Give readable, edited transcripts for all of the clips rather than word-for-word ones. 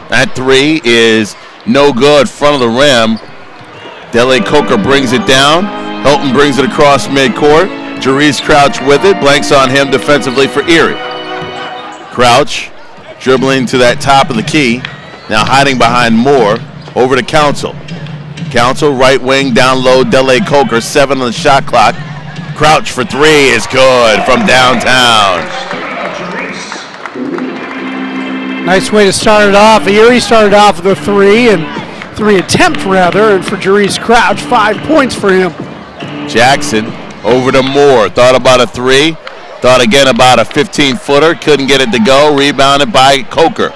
That three is no good, front of the rim. Dele Coker brings it down. Helton brings it across midcourt. Jarice Crouch with it, blanks on him defensively for Erie. Crouch dribbling to that top of the key, now hiding behind Moore, over to Council. Council, right wing, down low, Dele Coker, 7 on the shot clock. Crouch for three is good from downtown. Nice way to start it off. Erie started off with a three attempt rather, and for Jarice Crouch, 5 points for him. Jackson over to Moore, thought about a three, thought again about a 15-footer, couldn't get it to go, rebounded by Coker.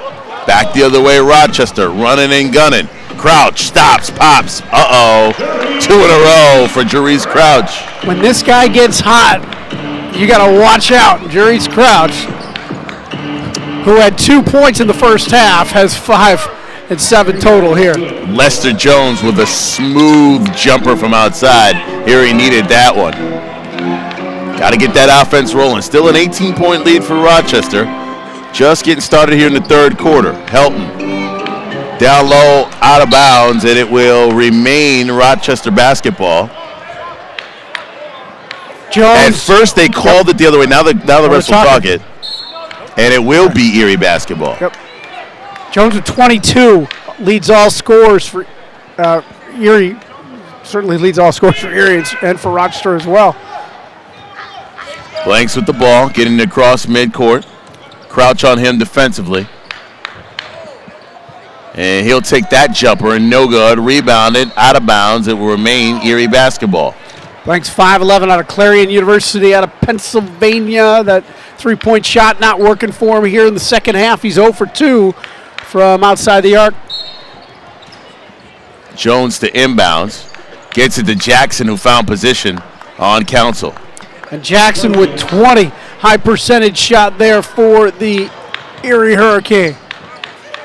Back the other way, Rochester, running and gunning. Crouch stops, pops, 2 in a row for Jarice Crouch. When this guy gets hot, you got to watch out. Jarice Crouch, who had 2 points in the first half, has 5 and 7 total here. Lester Jones with a smooth jumper from outside. Here he needed that one. Got to get that offense rolling. Still an 18-point lead for Rochester. Just getting started here in the third quarter. Helton down low, out of bounds, and it will remain Rochester basketball. Jones. At first they called it the other way. Now the refs will talk it. And it will be Erie basketball. Yep. Jones with 22 leads all scores for Erie. Certainly leads all scores for Erie and for Rochester as well. Blanks with the ball, getting across midcourt. Crouch on him defensively. And he'll take that jumper and no good. Rebounded, out of bounds. It will remain Erie basketball. Blanks 5'11" out of Clarion University out of Pennsylvania. That three-point shot not working for him here in the second half. He's 0 for 2 from outside the arc. Jones to inbounds. Gets it to Jackson, who found position on Council. And Jackson with 20. High percentage shot there for the Erie Hurricane.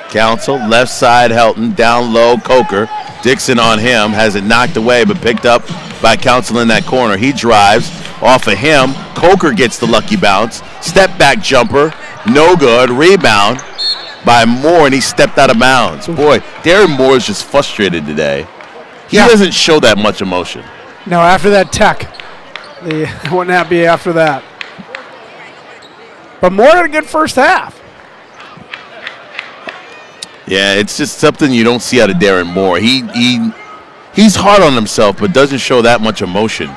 Council, left side, Helton, down low, Coker. Dixon on him, has it knocked away, but picked up by Council in that corner. He drives off of him. Coker gets the lucky bounce. Step back jumper, no good. Rebound by Moore, and he stepped out of bounds. Boy, Darren Moore is just frustrated today. He doesn't show that much emotion. No, after that tech. They wouldn't have be after that. But Moore had a good first half. Yeah, it's just something you don't see out of Darren Moore. He's hard on himself, but doesn't show that much emotion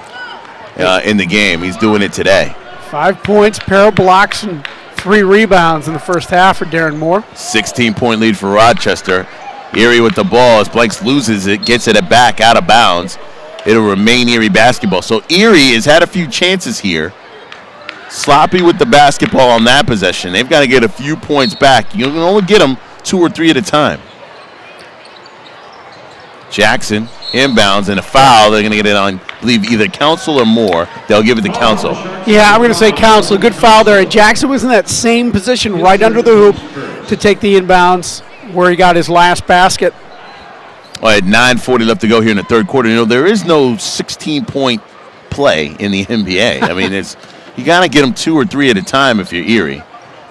in the game. He's doing it today. 5 points, pair of blocks, and 3 rebounds in the first half for Darren Moore. 16-point lead for Rochester. Erie with the ball as Blanks loses it, gets it back out of bounds. It'll remain Erie basketball. So Erie has had a few chances here. Sloppy with the basketball on that possession. They've got to get a few points back. You can only get them 2 or 3 at a time. Jackson inbounds and a foul. They're going to get it on, I believe, either Council or Moore. They'll give it to Council. Yeah, I'm going to say Council. Good foul there. And Jackson was in that same position right under the hoop to take the inbounds where he got his last basket. All right, 9:40 left to go here in the third quarter. You know, there is no 16-point play in the NBA. I mean, you got to get them 2 or 3 at a time if you're Erie,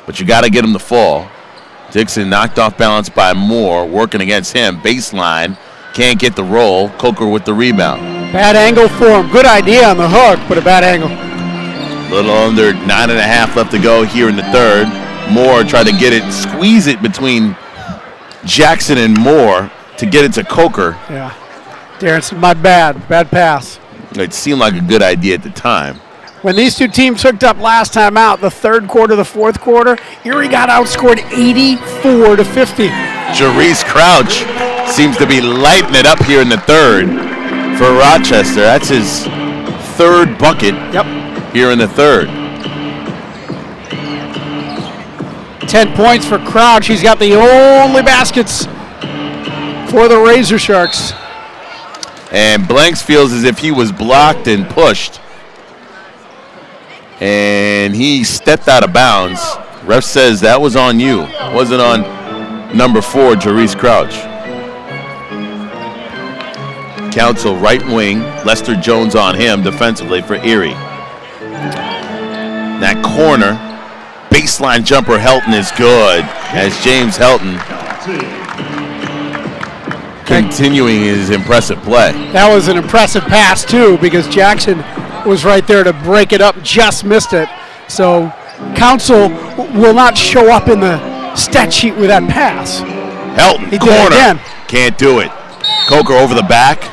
but you got to get them to fall. Dixon knocked off balance by Moore, working against him. Baseline, can't get the roll. Coker with the rebound. Bad angle for him. Good idea on the hook, but a bad angle. A little under 9.5 left to go here in the third. Moore tried to get it, squeeze it between Jackson and Moore to get it to Coker. Yeah. Darren said, my bad. Bad pass. It seemed like a good idea at the time. When these two teams hooked up last time out, the third quarter, the fourth quarter, Erie got outscored 84-50. Jarice Crouch seems to be lighting it up here in the third for Rochester. That's his third bucket here in the third. 10 points for Crouch. He's got the only baskets for the Razor Sharks. And Blanks feels as if he was blocked and pushed. And he stepped out of bounds. Ref says that was on you. Wasn't on number 4, Jarice Crouch. Council right wing. Lester Jones on him defensively for Erie. That corner. Baseline jumper Helton is good as James Helton continuing his impressive play. That was an impressive pass, too, because Jackson was right there to break it up, just missed it. So Council will not show up in the stat sheet with that pass. Helton, He did corner. it again. Can't do it. Coker over the back.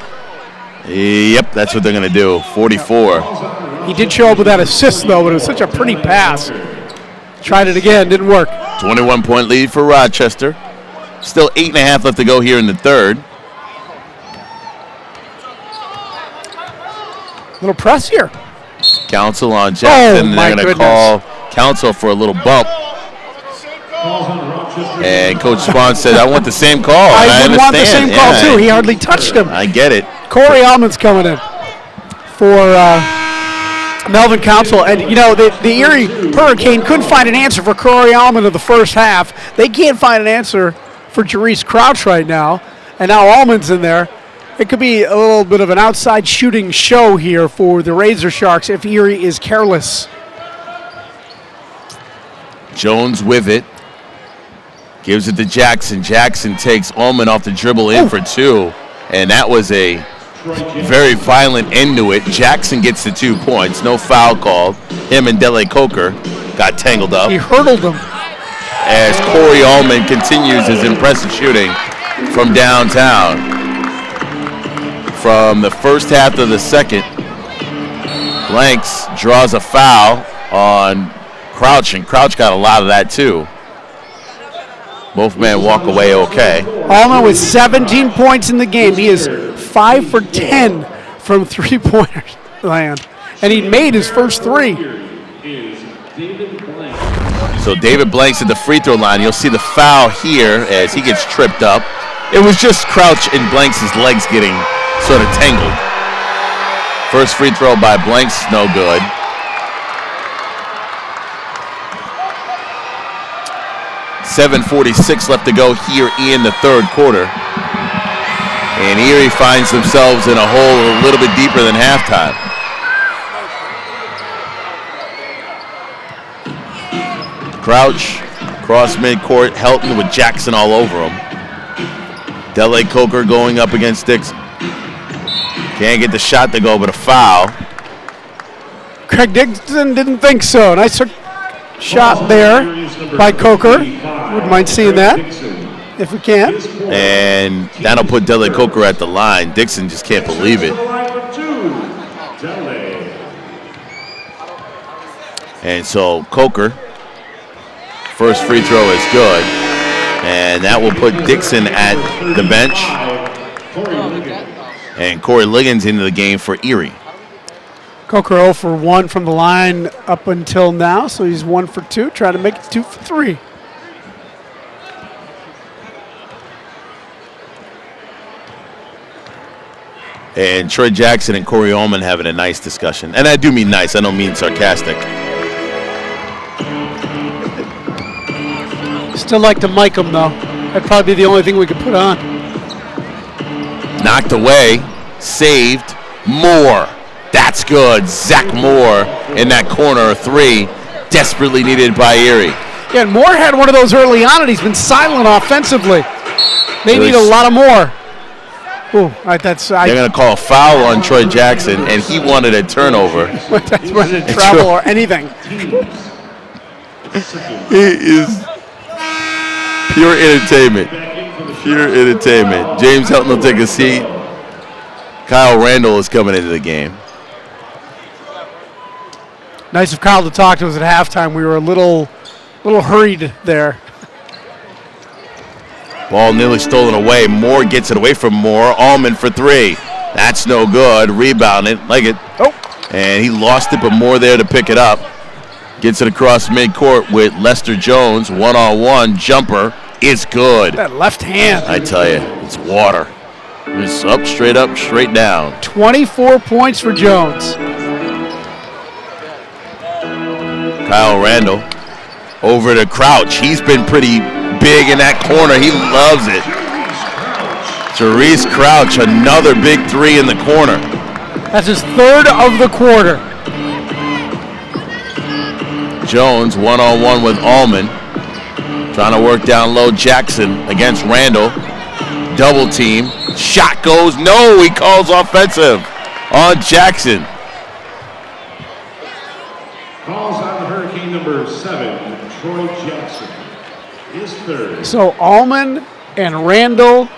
Yep, that's what they're going to do. 44. He did show up with that assist, though, but it was such a pretty pass. Tried it again, didn't work. 21-point lead for Rochester. Still 8.5 left to go here in the third. Little press here. Council on Jackson. Oh, my they're going to goodness. call Council for a little bump. And Coach Spahn said, I want the same call. I would want the understand. same call, Yeah, too. He hardly touched him. I get it. Corey Allman's coming in for Melvin Council. And, you know, the Erie Hurricane couldn't find an answer for Corey Allman in the first half. They can't find an answer for Jerice Crouch right now. And now Allman's in there. It could be a little bit of an outside shooting show here for the Razor Sharks if Erie is careless. Jones with it. Gives it to Jackson. Jackson takes Allman off the dribble in for two. And that was a very violent end to it. Jackson gets the 2 points. No foul called. Him and Dele Coker got tangled up. He hurdled him. As Corey Allman continues his impressive shooting from downtown. From the first half to the second, Blanks draws a foul on Crouch, and Crouch got a lot of that too. Both men walk away okay. Allman with 17 points in the game. He is 5 for 10 from three-pointer land. And he made his first three. So David Blanks at the free throw line. You'll see the foul here as he gets tripped up. It was just Crouch and Blanks' legs getting sort of tangled. First free throw by Blanks, no good. .46 left to go here in the third quarter. And Erie finds themselves in a hole a little bit deeper than halftime. Crouch, cross midcourt, Helton with Jackson all over him. Dele Coker going up against Dixon. Can't get the shot to go, but a foul. Craig Dixon didn't think so. Nice shot there by Coker. Wouldn't mind seeing that if we can. And that'll put Dele Coker at the line. Dixon just can't believe it. And so Coker, first free throw is good. And that will put Dixon at the bench. And Corey Liggins into the game for Erie. Coker 0 for 1 from the line up until now, so he's 1 for 2, trying to make it 2 for 3. And Troy Jackson and Corey Allman having a nice discussion. And I do mean nice, I don't mean sarcastic. Still like to mic him, though. That'd probably be the only thing we could put on. Knocked away, saved, Moore. That's good. Zach Moore in that corner, a three, desperately needed by Erie. Yeah, and Moore had one of those early on, and he's been silent offensively. They need a lot of more. Ooh, they're going to call a foul on Troy Jackson, and he wanted a turnover. That's when to travel or anything. He is pure entertainment. Pure entertainment. James Helton will take a seat. Kyle Randall is coming into the game. Nice of Kyle to talk to us at halftime. We were a little hurried there. Ball nearly stolen away. Moore gets it away from Moore. Allman for three. That's no good. Rebounded. Like it. Oh. And he lost it, but Moore there to pick it up. Gets it across midcourt with Lester Jones. One-on-one jumper is good. That left hand. I tell you, it's water. It's up, straight down. 24 points for Jones. Kyle Randall over to Crouch. He's been pretty big in that corner. He loves it. Jerice Crouch, another big three in the corner. That's his third of the quarter. Jones one-on-one with Allman. Trying to work down low. Jackson against Randall. Double team. Shot goes. No, he calls offensive on Jackson. Calls on Hurricane number 7, Troy Jackson. His third. So Allman and Randall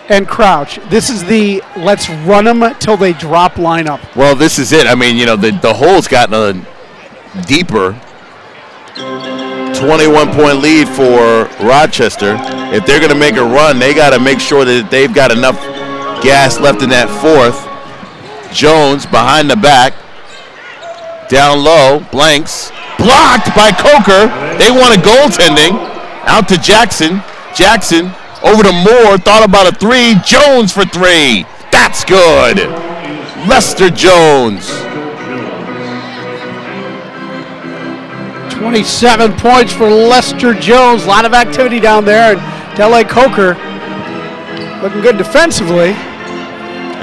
and Crouch. This is the let's run them till they drop lineup. Well, this is it. I mean, the hole's gotten a deeper. 21-point lead for Rochester. If they're going to make a run, they got to make sure that they've got enough gas left in that fourth. Jones behind the back. Down low, blanks. Blocked by Coker. They want a goaltending. Out to Jackson. Jackson over to Moore. Thought about a three. Jones for three. That's good. Lester Jones. 27 points for Lester Jones. A lot of activity down there. And Dele Coker looking good defensively.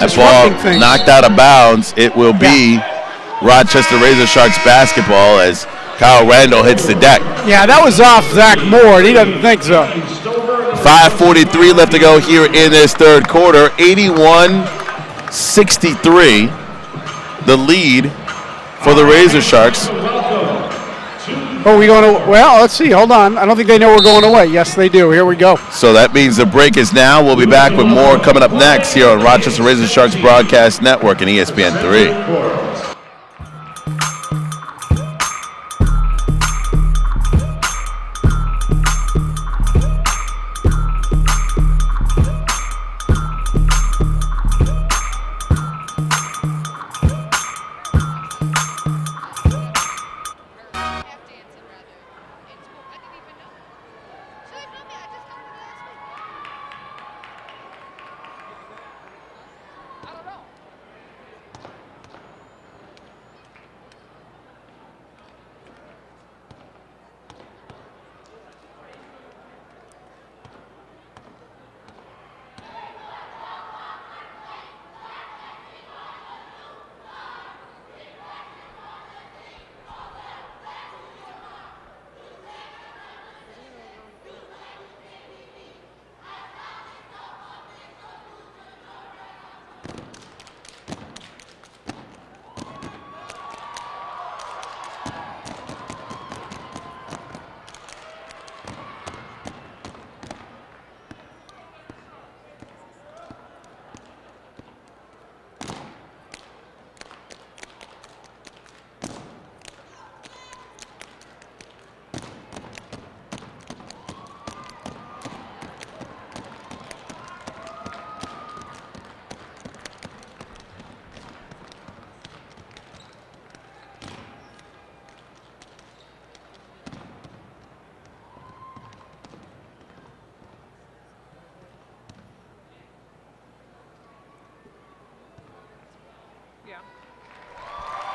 That ball knocked out of bounds. It will be Rochester Razor Sharks basketball as Kyle Randall hits the deck. Yeah, that was off Zach Moore, and he doesn't think so. 5:43 left to go here in this third quarter. 81-63, the lead for the Razor Sharks. Oh, we going to? Well, let's see. Hold on. I don't think they know we're going away. Yes, they do. Here we go. So that means the break is now. We'll be back with more coming up next here on Rochester Razor Sharks Broadcast Network and ESPN 3.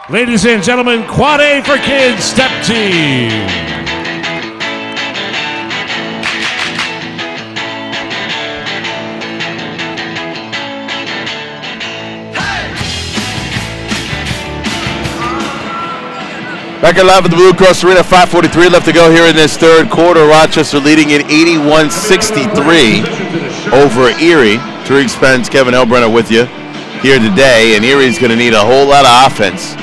Ladies and gentlemen, Quad A for Kids Step Team. Back at live at the Blue Cross Arena, 5:43 left to go here in this third quarter. Rochester leading at 81-63 over Erie. Tariq Spence, Kevin Elbrenner with you here today, and Erie's going to need a whole lot of offense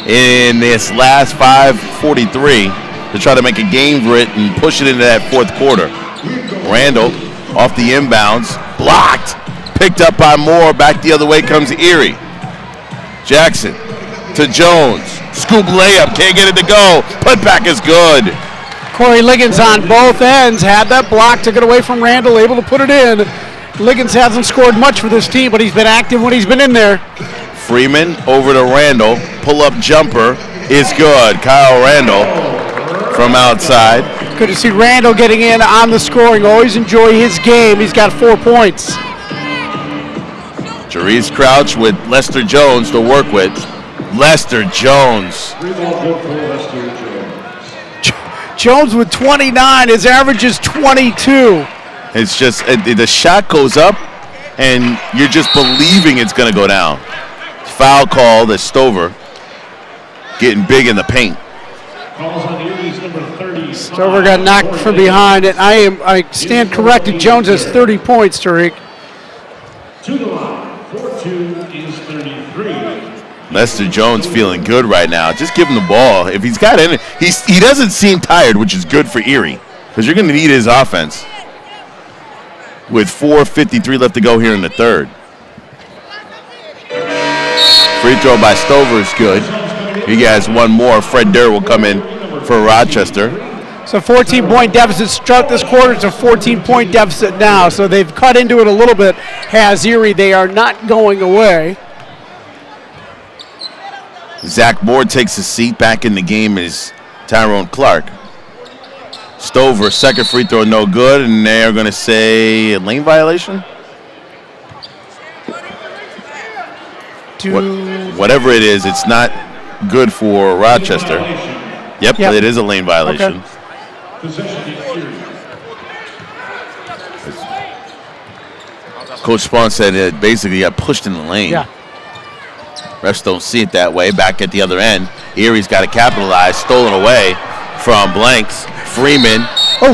in this last 5:43 to try to make a game for it and push it into that fourth quarter. Randall off the inbounds, blocked, picked up by Moore. Back the other way comes Erie. Jackson to Jones, scoop layup, can't get it to go. Putback is good. Corey Liggins on both ends, had that block, took it away from Randall, able to put it in. Liggins hasn't scored much for this team, but he's been active when he's been in there. Freeman over to Randall, pull-up jumper is good. Kyle Randall from outside. Good to see Randall getting in on the scoring. Always enjoy his game. He's got 4 points. Jarice Crouch with Lester Jones to work with. Lester Jones. Jones with 29. His average is 22. It's just, the shot goes up, and you're just believing it's going to go down. Foul call to Stover, getting big in the paint. Calls on Erie's number 30, Stover got knocked from behind, and I stand corrected. Jones has 30 points, Tariq. To the line, 4-2 is 33. Lester Jones feeling good right now. Just give him the ball. If he's got it, he doesn't seem tired, which is good for Erie, because you're going to need his offense. With 4:53 left to go here in the third. Free throw by Stover is good. He has one more. Fred Durr will come in for Rochester. So 14-point deficit start this quarter. It's a 14-point deficit now. So they've cut into it a little bit. Has Erie. They are not going away. Zach Moore takes a seat. Back in the game is Tyrone Clark. Stover, second free throw, no good, and they are going to say a lane violation? Whatever it is, it's not good for Rochester. Yep, it is a lane violation. Okay. Coach Spawn said it basically got pushed in the lane. Yeah. Refs don't see it that way. Back at the other end, Erie's got to capitalize. Stolen away from Blanks. Freeman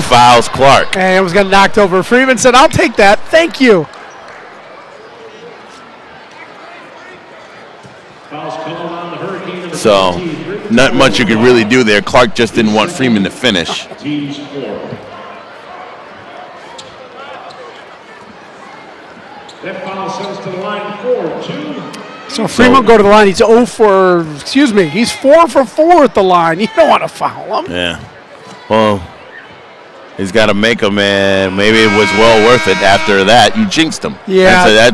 fouls Clark. And almost got knocked over. Freeman said, I'll take that. Thank you. So, not much you could really do there. Clark just didn't want Freeman to finish. That foul sends to the line 4-2. So Freeman will go to the line. He's 4 for 4 at the line. You don't want to foul him. Yeah. Well, he's got to make them, and maybe it was well worth it after that. You jinxed him. Yeah.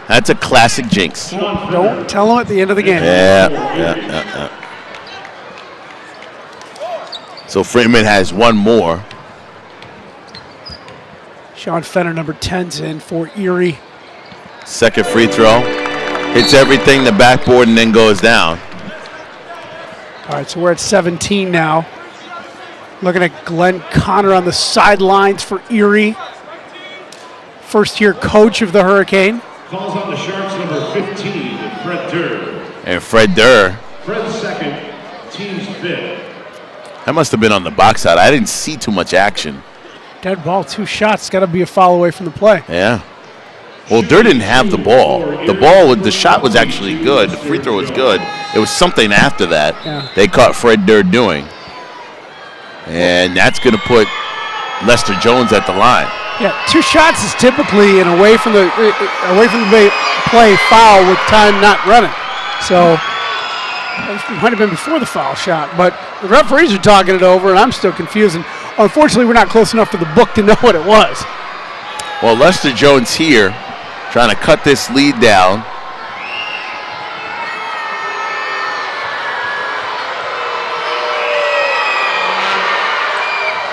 That's a classic jinx. Don't tell him at the end of the game. Yeah. So Freeman has one more. Sean Fenner, number 10's in for Erie. Second free throw. Hits everything, the backboard, and then goes down. All right, so we're at 17 now. Looking at Glenn Connor on the sidelines for Erie. First-year coach of the Hurricane. Calls on the Sharks, number 15, Fred Durr. And Fred Durr. Fred's second, team's fifth. That must have been on the box side. I didn't see too much action. Dead ball, 2 shots. Got to be a foul away from the play. Yeah. Well, Durr didn't have the ball. The shot was actually good. The free throw was good. It was something after that they caught Fred Durr doing. And that's going to put Lester Jones at the line. Yeah, 2 shots is typically an away from the play foul with time not running. So it might have been before the foul shot, but the referees are talking it over, and I'm still confused. And unfortunately, we're not close enough to the book to know what it was. Well, Lester Jones here trying to cut this lead down.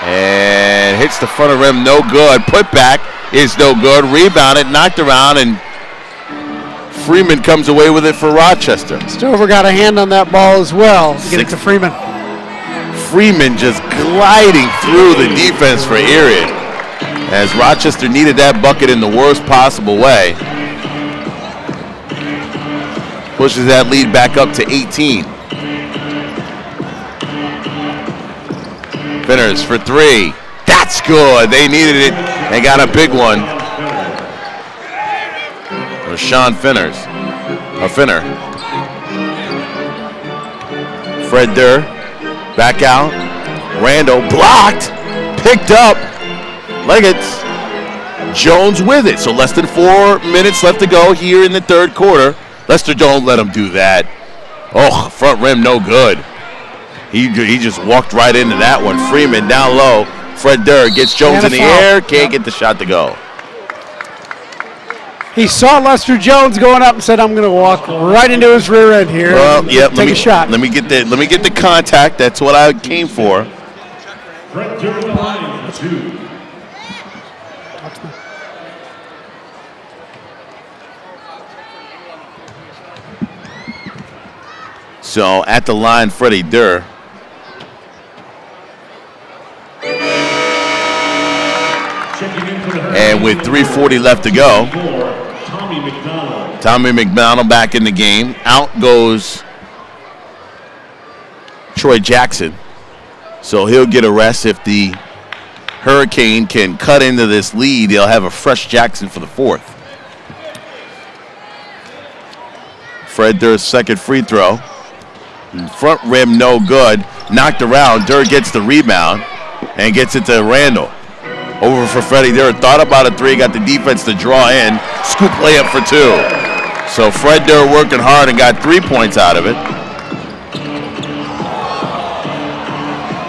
And hits the front of the rim, no good. Put back is no good. Rebounded, knocked around, and Freeman comes away with it for Rochester. Stover got a hand on that ball as well. Get it to Freeman. Freeman just gliding through the defense for Erie, as Rochester needed that bucket in the worst possible way. Pushes that lead back up to 18. Finners for 3. That's good. They needed it. They got a big one. Rashawn Finner. Fred Durr. Back out. Randall blocked. Picked up. Leggett's. Jones with it. So less than 4 minutes left to go here in the third quarter. Lester, don't let him do that. Oh, front rim, no good. He just walked right into that one. Freeman down low. Fred Durr gets Jones in the air. Can't get the shot to go. He saw Lester Jones going up and said, "I'm going to walk right into his rear end here." Well, yeah. Take a shot. Let me get the contact. That's what I came for. Fred Durr the line for 2. So at the line, Freddie Durr. And with 3:40 left to go, Tommy McDonald back in the game. Out goes Troy Jackson. So he'll get a rest. If the Hurricane can cut into this lead, they'll have a fresh Jackson for the fourth. Fred Durr's second free throw. Front rim, no good. Knocked around. Durr gets the rebound and gets it to Randall. Over for Freddie Durr. Thought about a three, got the defense to draw in. Scoop layup for two. So Fred Durr working hard and got 3 points out of it.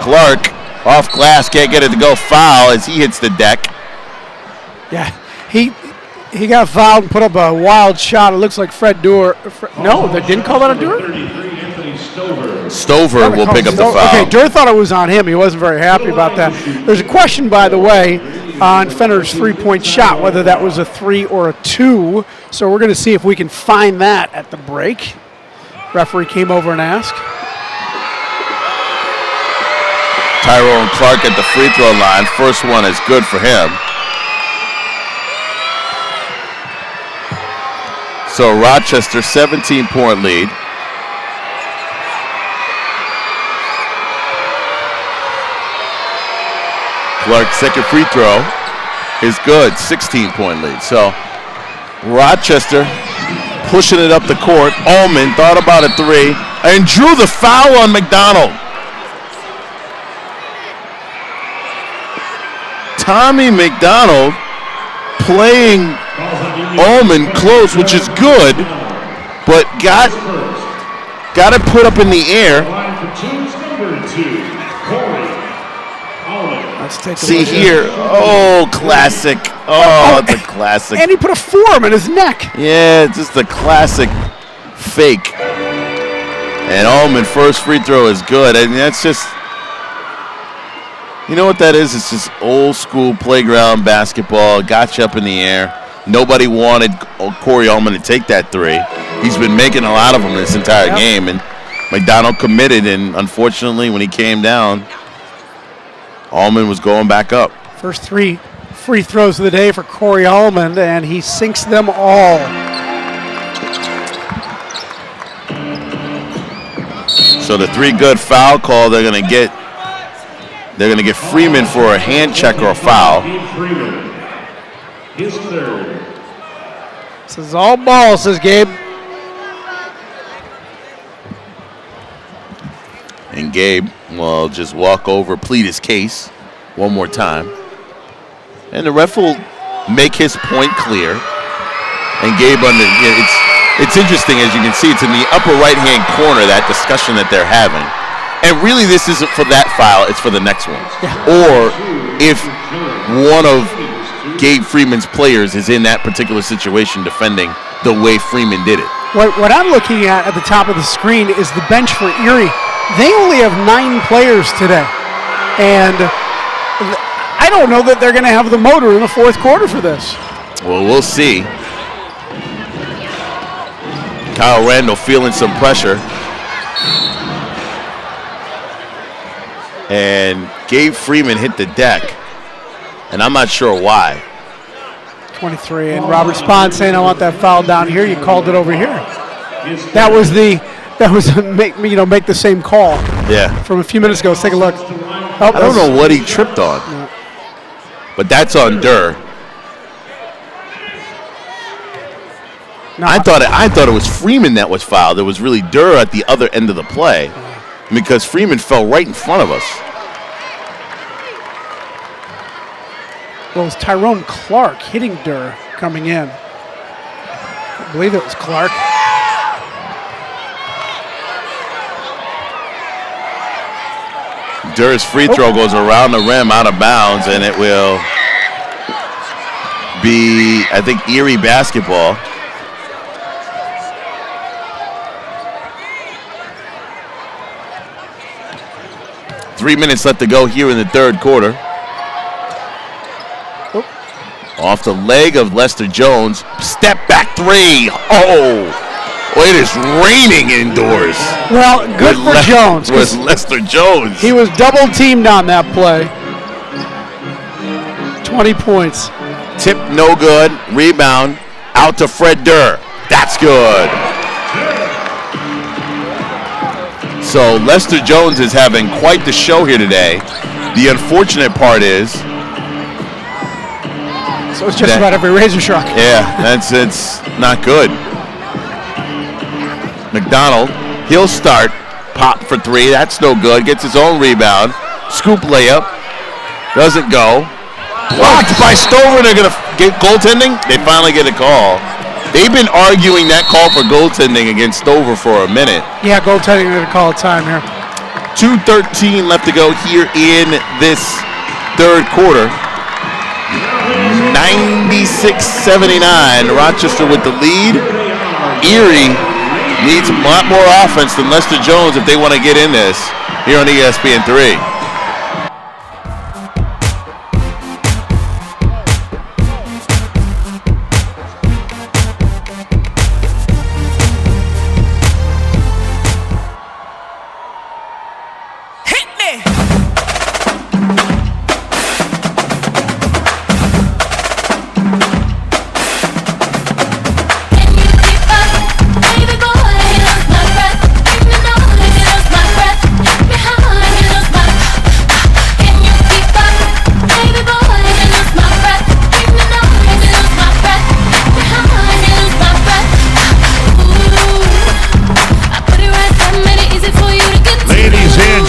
Clark off glass, can't get it to go. Foul as he hits the deck. Yeah, he got fouled and put up a wild shot. It looks like Fred Durr. No, they didn't call that a Durr? Stover will pick up the foul. Okay, Durr thought it was on him. He wasn't very happy about that. There's a question, by the way, on Fenner's three-point shot, whether that was a 3 or a 2. So we're going to see if we can find that at the break. Referee came over and asked. Tyrone Clark at the free throw line. First one is good for him. So Rochester, 17-point lead. Clark's second free throw is good, 16-point lead. So Rochester pushing it up the court. Ullman thought about a three and drew the foul on McDonald. Tommy McDonald playing Ullman close, which is good, but got it put up in the air. See here, classic. It's a classic. And he put a forearm in his neck. Yeah, it's just a classic fake. And Ullman, first free throw is good. And that's just, you know what that is? It's just old school playground basketball. Got you up in the air. Nobody wanted Corey Ullman to take that three. He's been making a lot of them this entire game. And McDonald committed, and unfortunately when he came down, Ullman was going back up. First 3 free throws of the day for Corey Ullman, and he sinks them all. So the 3 good foul call, they're gonna get Freeman for a hand check or a foul. His third. This is all ball, says Gabe. And Gabe will just walk over, plead his case one more time. And the ref will make his point clear. And Gabe, it's interesting, as you can see, it's in the upper right-hand corner, that discussion that they're having. And really this isn't for that foul, it's for the next one. Yeah. Or if one of Gabe Freeman's players is in that particular situation defending the way Freeman did it. What I'm looking at the top of the screen is the bench for Erie. They only have 9 players today. And I don't know that they're going to have the motor in the fourth quarter for this. Well, we'll see. Kyle Randall feeling some pressure. And Gabe Freeman hit the deck. And I'm not sure why. 23, and Robert Spahn saying, I want that foul down here. You called it over here. That was make the same call. Yeah. From a few minutes ago. Let's take a look. I don't know what he tripped on. No. But that's on Durr. No, I thought it was Freeman that was fouled. It was really Durr at the other end of the play because Freeman fell right in front of us. Well, it was Tyrone Clark hitting Durr coming in. I believe it was Clark. Durr's free throw goes around the rim, out of bounds, and it will be, I think, Erie basketball. Three minutes left to go here in the third quarter. Off the leg of Lester Jones. Step back three. It is raining indoors. Well, good for Jones. With Lester Jones. He was double teamed on that play. 20 points. Tip no good. Rebound out to Fred Durr. That's good. So Lester Jones is having quite the show here today. The unfortunate part is, so it's just about every razor shark. yeah, it's not good. McDonald, he'll start. Pop for three. That's no good. Gets his own rebound. Scoop layup. Doesn't go. Blocked by Stover. They're going to get goaltending. They finally get a call. They've been arguing that call for goaltending against Stover for a minute. Yeah, goaltending, they're going to call a time here. 2:13 left to go here in this third quarter. 96-79. Rochester with the lead. Erie needs a lot more offense than Lester Jones if they want to get in this here on ESPN 3.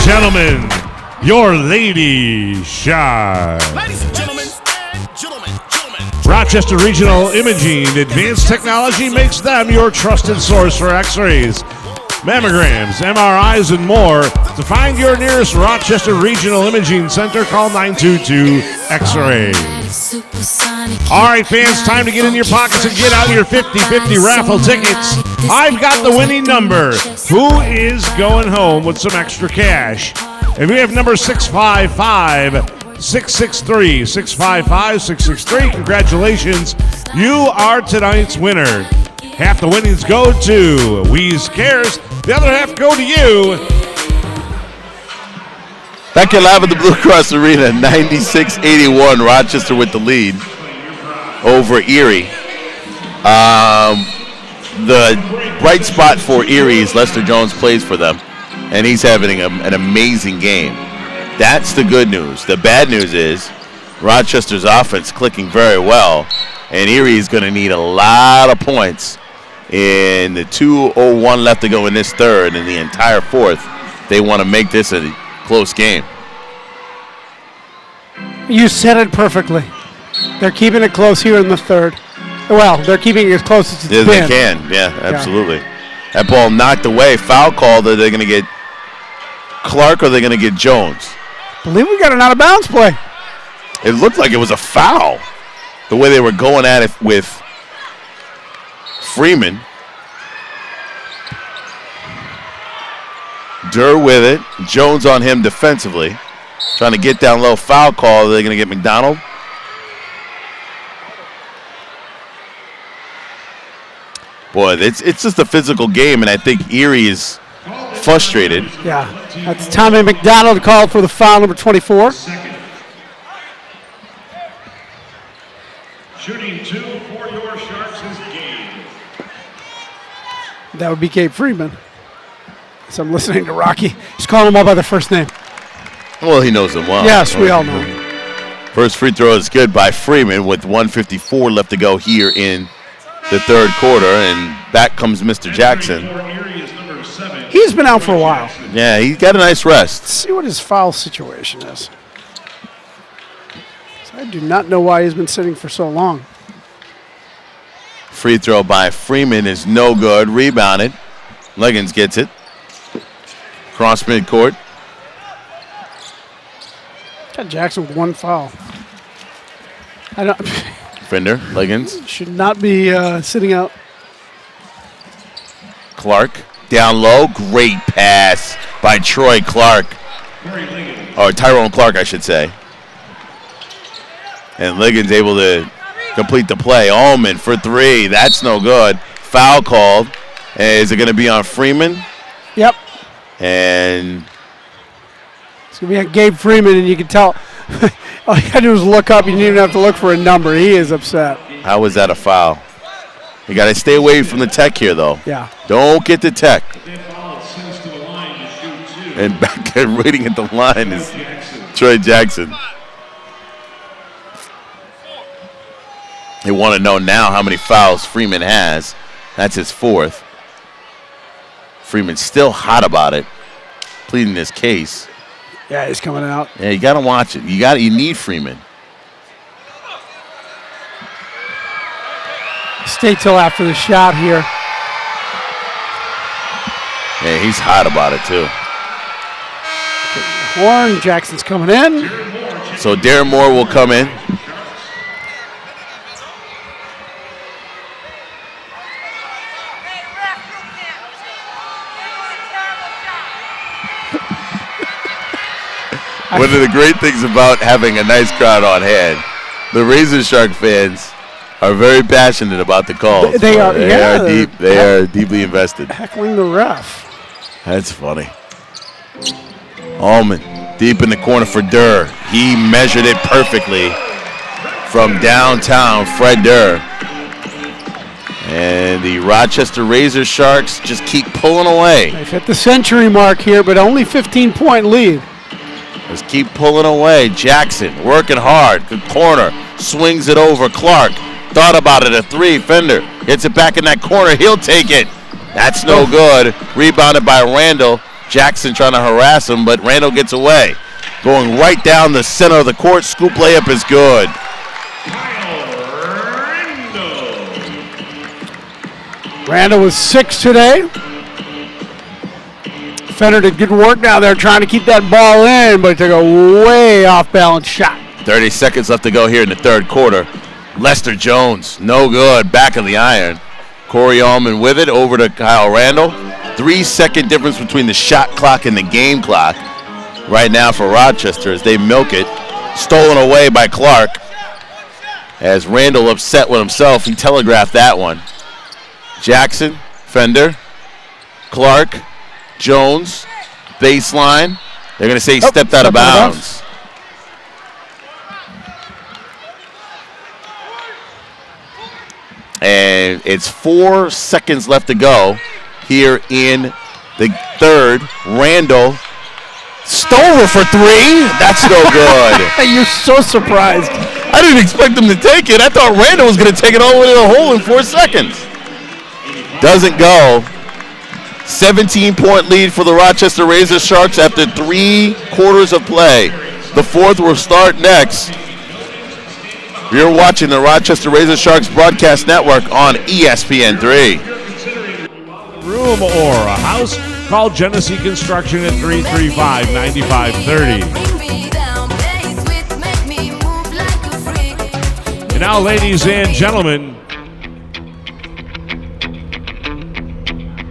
Gentlemen, your lady shine. Ladies and gentlemen, Rochester Regional Imaging Advanced Technology makes them your trusted source for x-rays, mammograms, MRIs, and more. To find your nearest Rochester Regional Imaging Center, call 922-X-Ray. All right, fans, time to get in your pockets and get out your 50-50 raffle tickets. I've got the winning number. Who is going home with some extra cash? And we have number 655-663. 655-663. Congratulations. You are tonight's winner. Half the winnings go to Weeze Cares. The other half go to you. Back here live at the Blue Cross Arena, 96-81. Rochester with the lead over Erie. The bright spot for Erie is Lester Jones plays for them, and he's having an amazing game. That's the good news. The bad news is Rochester's offense clicking very well, and Erie is going to need a lot of points in the 2:01 left to go in this third and the entire fourth. They want to make this a close game. You said it perfectly. They're keeping it close here in the third. Well, they're keeping it as close as it's Yeah, been. they can. Yeah, absolutely. That ball knocked away. Foul called. Are they going to get Clark or are they going to get Jones? I believe we got an out-of-bounds play. It looked like it was a foul. The way they were going at it with Freeman. Durr with it. Jones on him defensively. Trying to get down low. Foul call. Are they going to get McDonald? Boy, it's just a physical game, and I think Erie is frustrated. Yeah, that's Tommy McDonald called for the foul, number 24. Shooting two for your Sharks is game. That would be Gabe Freeman. So I'm listening to Rocky. He's calling him all by their first name. Well, he knows them well. Yes, we all know. First free throw is good by Freeman with 1:54 left to go here in the third quarter, and back comes Mr. Jackson. He's been out for a while. Yeah, he got a nice rest. Let's see what his foul situation is. I do not know why he's been sitting for so long. Free throw by Freeman is no good. Rebounded. Leggins gets it. Cross midcourt. Got Jackson with one foul. I don't. Fender, Leggins. Should not be sitting out. Clark down low. Great pass by Troy Clark. Or Tyrone Clark, I should say. And Liggins able to complete the play. Ullman for three. That's no good. Foul called. Is it going to be on Freeman? Yep. And It's going to be on Gabe Freeman, and you can tell. All you got to do is look up. You didn't even have to look for a number. He is upset. how was that a foul? You got to stay away from the tech here, though. Yeah. Don't get the tech. And back there waiting at the line is Troy Jackson. They want to know now how many fouls Freeman has. That's his 4th. Freeman's still hot about it, pleading his case. Yeah, he's coming out. Yeah, you got to watch it. You need Freeman. Stay till after the shot here. Yeah, he's hot about it too. Horn, Jackson's coming in. So Darren Moore will come in. One of the great things about having a nice crowd on hand, the Razor Shark fans are very passionate about the calls. They are deeply invested. Heckling the ref. That's funny. Allman deep in the corner for Durr. He measured it perfectly from downtown, Fred Durr. And the Rochester Razor Sharks just keep pulling away. They've hit the century mark here, but only 15-point lead. Just keep pulling away. Jackson working hard. Good corner. Swings it over. Clark thought about it. A 3. Fender hits it back in that corner. He'll take it. That's no good. Rebounded by Randall. Jackson trying to harass him, but Randall gets away. Going right down the center of the court. Scoop layup is good. Randall was 6 today. Fender did good work down there trying to keep that ball in, but took a way off-balance shot. 30 seconds left to go here in the 3rd quarter. Lester Jones, no good, back of the iron. Corey Allman with it, over to Kyle Randall. 3-second difference between the shot clock and the game clock right now for Rochester as they milk it. Stolen away by Clark. As Randall upset with himself, he telegraphed that one. Jackson, Fender, Clark, Jones, baseline. They're going to say he stepped out of bounds. And it's 4 seconds left to go here in the 3rd. Randall stole for 3. That's no good. You're so surprised. I didn't expect him to take it. I thought Randall was going to take it all the way to the hole in 4 seconds. Doesn't go. 17-point lead for the Rochester Razor Sharks after 3 quarters of play. The 4th will start next. You're watching the Rochester Razor Sharks broadcast network on ESPN3. Room or a house? Call Genesee Construction at 335-9530. And now, ladies and gentlemen,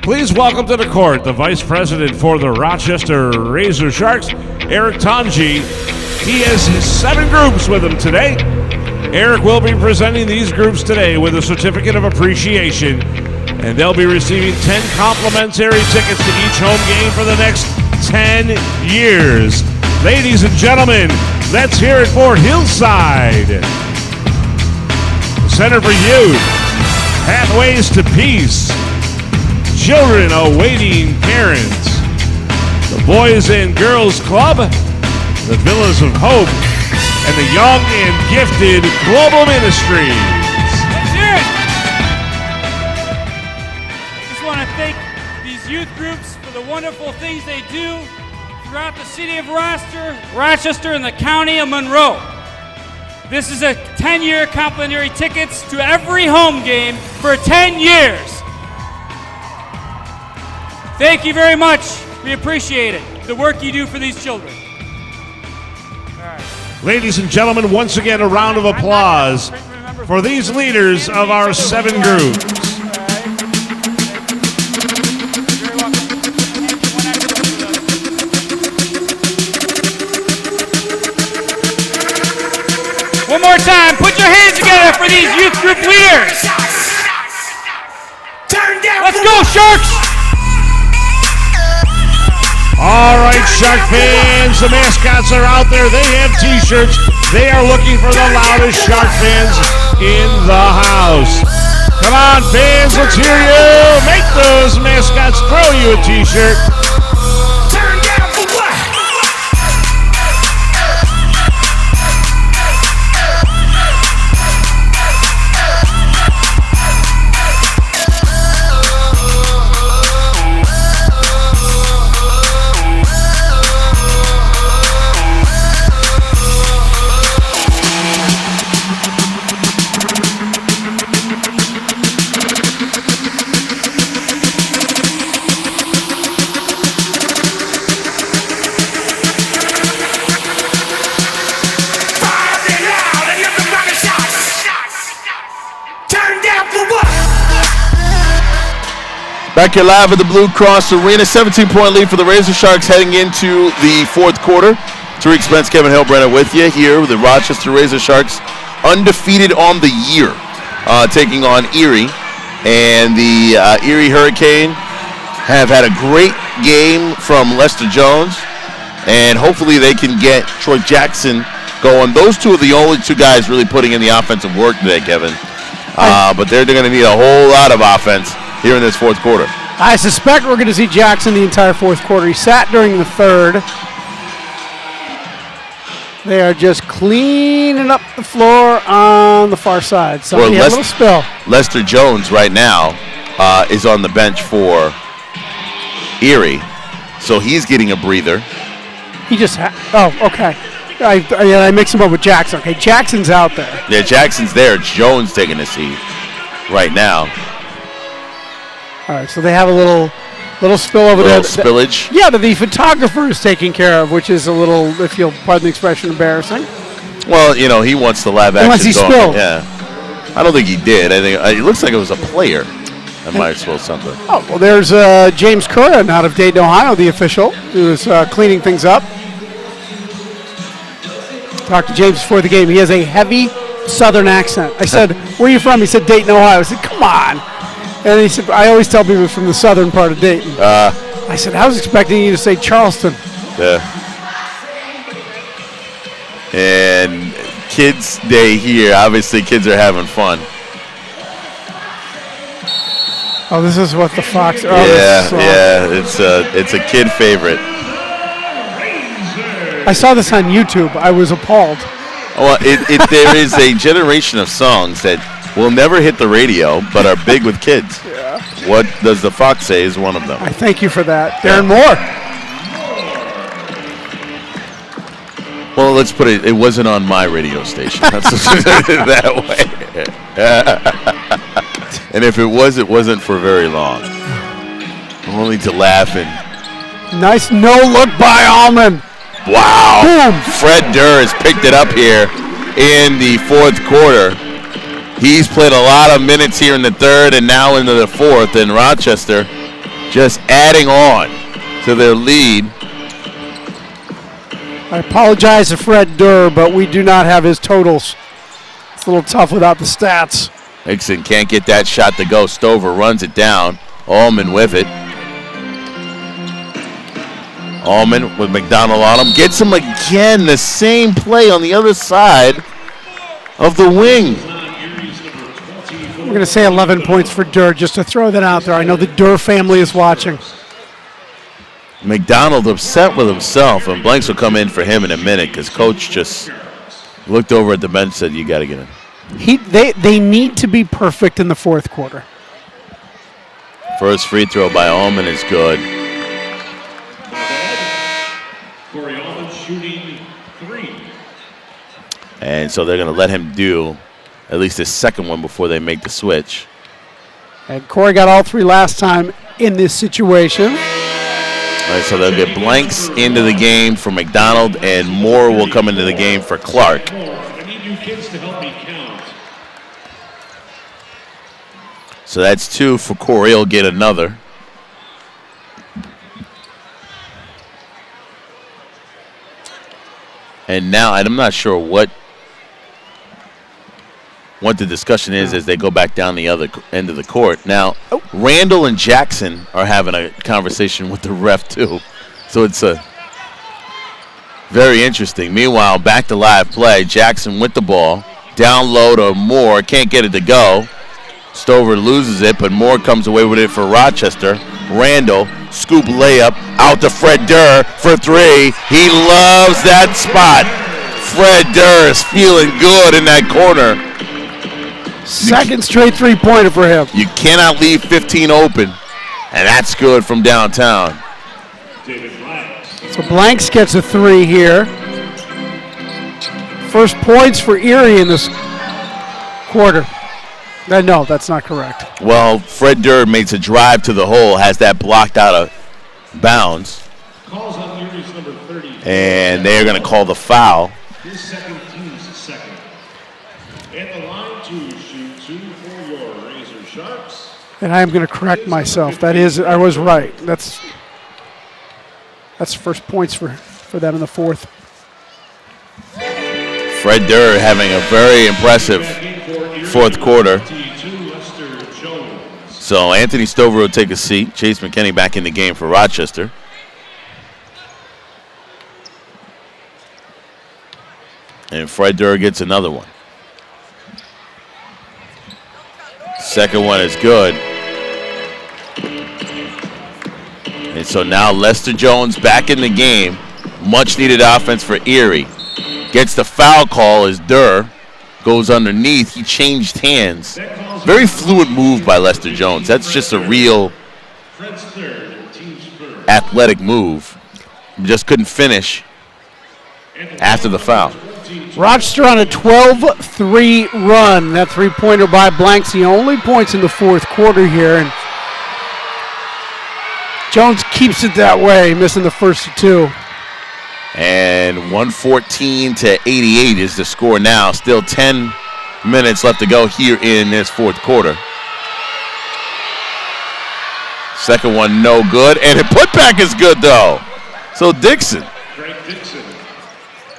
please welcome to the court the Vice President for the Rochester Razor Sharks, Eric Tonji. He has 7 groups with him today. Eric will be presenting these groups today with a certificate of appreciation, and they'll be receiving 10 complimentary tickets to each home game for the next 10 years. Ladies and gentlemen, let's hear it for Hillside. Center for Youth, Pathways to Peace, Children Awaiting Parents, the Boys and Girls Club, the Villas of Hope, and the Young and Gifted Global Ministries. Let's hear it! I just want to thank these youth groups for the wonderful things they do throughout the city of Rochester and the county of Monroe. This is a 10-year complimentary tickets to every home game for 10 years. Thank you very much. We appreciate it. The work you do for these children. Ladies and gentlemen, once again, a round of applause for these leaders of our 7 groups. One more time, put your hands together for these youth group leaders. Let's go, Sharks! All right, Shark fans, the mascots are out there. They have T-shirts. They are looking for the loudest Shark fans in the house. Come on, fans, let's hear you. Make those mascots throw you a T-shirt. Back here live at the Blue Cross Arena. 17-point lead for the Razor Sharks heading into the fourth quarter. Tariq Spence, Kevin Hillbrenner with you here with the Rochester Razor Sharks, undefeated on the year, taking on Erie. And the Erie Hurricane have had a great game from Lester Jones, and hopefully they can get Troy Jackson going. Those two are the only two guys really putting in the offensive work today, Kevin. But they're going to need a whole lot of offense here in this fourth quarter. I suspect we're going to see Jackson the entire fourth quarter. He sat during the third. They are just cleaning up the floor on the far side. Somebody had a little spill. Lester Jones right now is on the bench for Erie, so he's getting a breather. He just okay. I mix him up with Jackson. Okay, Jackson's out there. Yeah, Jackson's there. Jones taking a seat right now. All right, so they have a little spill over there. Spillage. Yeah, that the photographer is taking care of, which is a little, if you'll pardon the expression, embarrassing. Well, he wants the live action. Unless he spilled. Yeah. I don't think he did. I think it looks like it was a player that might have spilled something. Oh, well, there's James Curran out of Dayton, Ohio, the official, who is cleaning things up. Talked to James before the game. He has a heavy Southern accent. I said, where are you from? He said, Dayton, Ohio. I said, come on. And he said, I always tell people from the southern part of Dayton. I said, I was expecting you to say Charleston. Yeah. And Kids Day here. Obviously, kids are having fun. Oh, this is what the Fox. Oh, it's a kid favorite. I saw this on YouTube. I was appalled. Well, there is a generation of songs that will never hit the radio, but are big with kids. Yeah. What Does the Fox Say is one of them. I thank you for that. Darren Moore. Well, let's put it wasn't on my radio station. Let's put it that way. And if it wasn't for very long. Only to laugh and... Nice no-look by Allman. Wow. Boom. Fred Durr has picked it up here in the fourth quarter. He's played a lot of minutes here in the third and now into the fourth, and Rochester just adding on to their lead. I apologize to Fred Durr, but we do not have his totals. It's a little tough without the stats. Nixon can't get that shot to go. Stover runs it down. Allman with it. Allman with McDonald on him. Gets him again. The same play on the other side of the wing. We're going to say 11 points for Durr, just to throw that out there. I know the Durr family is watching. McDonald upset with himself, and Blanks will come in for him in a minute because Coach just looked over at the bench and said, you got to get in. They need to be perfect in the fourth quarter. First free throw by Allman is good. Corey Allman shooting 3. And so they're going to let him do at least the second one before they make the switch. And Corey got all 3 last time in this situation. All right, so they'll get Blanks into the game for McDonald, and Moore will come into the game for Clark. I need you kids to help me count. So that's 2 for Corey. He'll get another. And now, and I'm not sure what the discussion is as they go back down the other end of the court. Now, Randall and Jackson are having a conversation with the ref, too. So it's very interesting. Meanwhile, back to live play. Jackson with the ball. Down low to Moore. Can't get it to go. Stover loses it, but Moore comes away with it for Rochester. Randall, scoop layup, out to Fred Durr for 3. He loves that spot. Fred Durr is feeling good in that corner. Second straight three-pointer for him. You cannot leave 15 open, and that's good from downtown. So Blanks gets a 3 here. First points for Erie in this quarter. No, that's not correct. Well, Fred Durr makes a drive to the hole, has that blocked out of bounds. Calls on Erie's number 30. And they're going to call the foul. His second team's second. At the line to shoot 2 for your Razor Sharks, And I am going to correct myself. I was right. That's first points for them in the fourth. Fred Durr having a very impressive fourth quarter. So Anthony Stover will take a seat. Chase McKinney back in the game for Rochester. And Fred Durr gets another one. Second one is good. And so now Lester Jones back in the game. Much needed offense for Erie. Gets the foul call as Durr goes underneath. He changed hands. Very fluid move by Lester Jones. That's just a real athletic move. He just couldn't finish after the foul. Rochester on a 12-3 run. That three-pointer by Blanks, the only points in the fourth quarter here. And Jones keeps it that way, missing the first two. And 114-88 is the score now. Still 10 minutes left to go here in this fourth quarter. Second one no good, and the putback is good though. So Dixon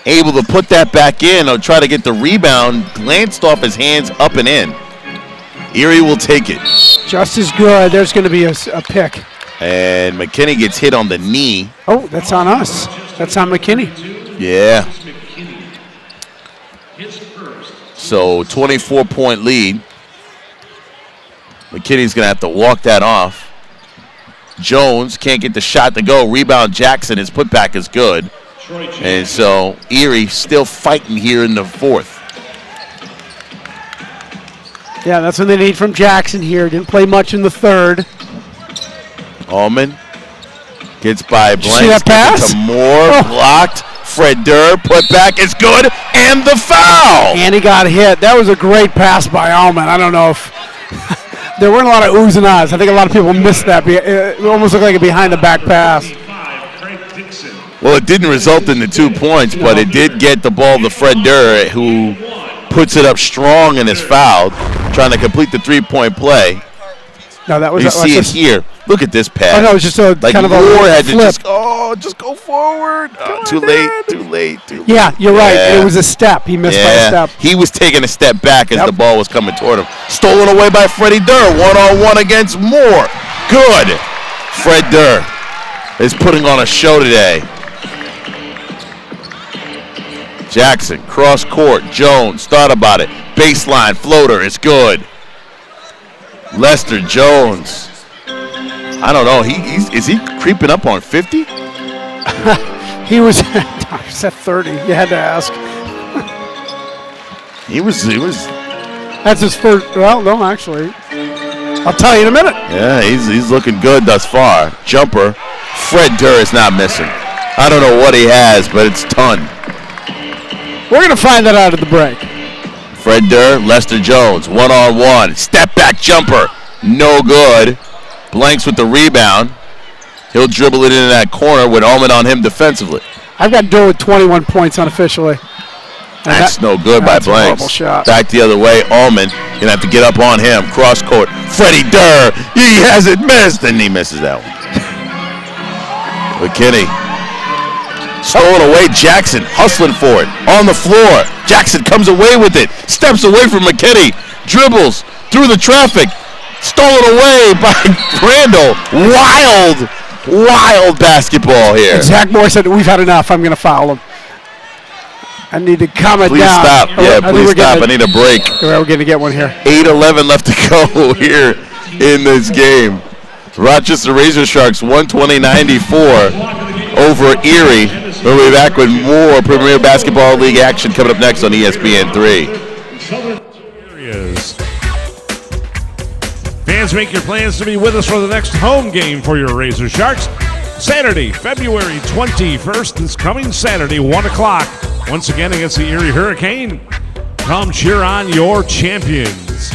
able to put that back in or try to get the rebound, glanced off his hands up and in. Erie will take it. Just as good. There's going to be a pick. And McKinney gets hit on the knee. Oh, that's on us. That's on McKinney. Yeah. So 24-point lead. McKinney's going to have to walk that off. Jones can't get the shot to go. Rebound Jackson. His putback is good. And so Erie still fighting here in the fourth. Yeah, that's what they need from Jackson here. Didn't play much in the third. Allman gets by Blanks. See that pass? To Moore, blocked. Fred Durr, put back, is good, and the foul. And he got hit. That was a great pass by Allman. I don't know if there weren't a lot of oohs and ahs. I think a lot of people missed that. It almost looked like a behind-the-back pass. Well, it didn't result in the 2 points, but it did get the ball to Fred Durr, who puts it up strong and is fouled, trying to complete the three-point play. No, that was you see it here. Look at this pass. Oh, no, it was just a like kind of Moore a had flip. to just go forward. Too late. Yeah, you're right. It was a step. He missed by a step. He was taking a step back as the ball was coming toward him. Stolen away by Freddie Durr. One-on-one against Moore. Good. Fred Durr is putting on a show today. Jackson, cross court. Jones, thought about it. Baseline, floater, it's good. Lester Jones. I don't know. Is he creeping up on 50? He was at 30. You had to ask. He was. That's his first. Well, no, actually. I'll tell you in a minute. Yeah, he's looking good thus far. Jumper. Fred Durr is not missing. I don't know what he has, but it's ton. We're going to find that out at the break. Fred Durr, Lester Jones, one-on-one. Step back jumper. No good. Blanks with the rebound. He'll dribble it into that corner with Allman on him defensively. I've got Durr with 21 points unofficially. That's no good by Blanks. Shot. Back the other way, Allman gonna have to get up on him. Cross court, Freddie Durr. He hasn't missed, and he misses that one. McKinney. Stolen away, Jackson hustling for it. On the floor, Jackson comes away with it. Steps away from McKinney. Dribbles through the traffic. Stolen away by Randall. Wild basketball here. And Zach Moore said, we've had enough. I'm going to foul him. I need to calm it please down. Stop. Yeah, please stop. I need a break. We're going to get one here. 8:11 left to go here in this game. Rochester Razor Sharks 120-94 over Erie. We'll be back with more Premier Basketball League action coming up next on ESPN3. Fans, make your plans to be with us for the next home game for your Razor Sharks. Saturday, February 21st, this coming Saturday, 1 o'clock. Once again against the Erie Hurricane. Come cheer on your champions.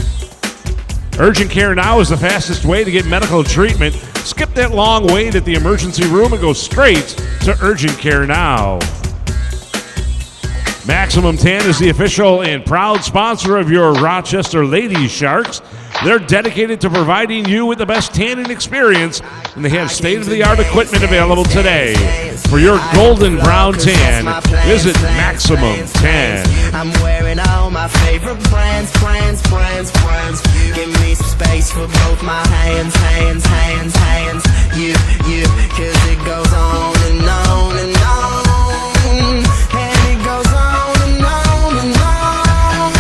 Urgent Care Now is the fastest way to get medical treatment. Skip that long wait at the emergency room and go straight to Urgent Care Now. Maximum Tan is the official and proud sponsor of your Rochester Lady Sharks. They're dedicated to providing you with the best tanning experience, and they have state-of-the-art equipment available today. For your golden brown tan, visit Maximum Tan. I'm wearing all my favorite brands. Give me some space for both my hands. You, cause it goes on and on and on. And it goes on and on and on.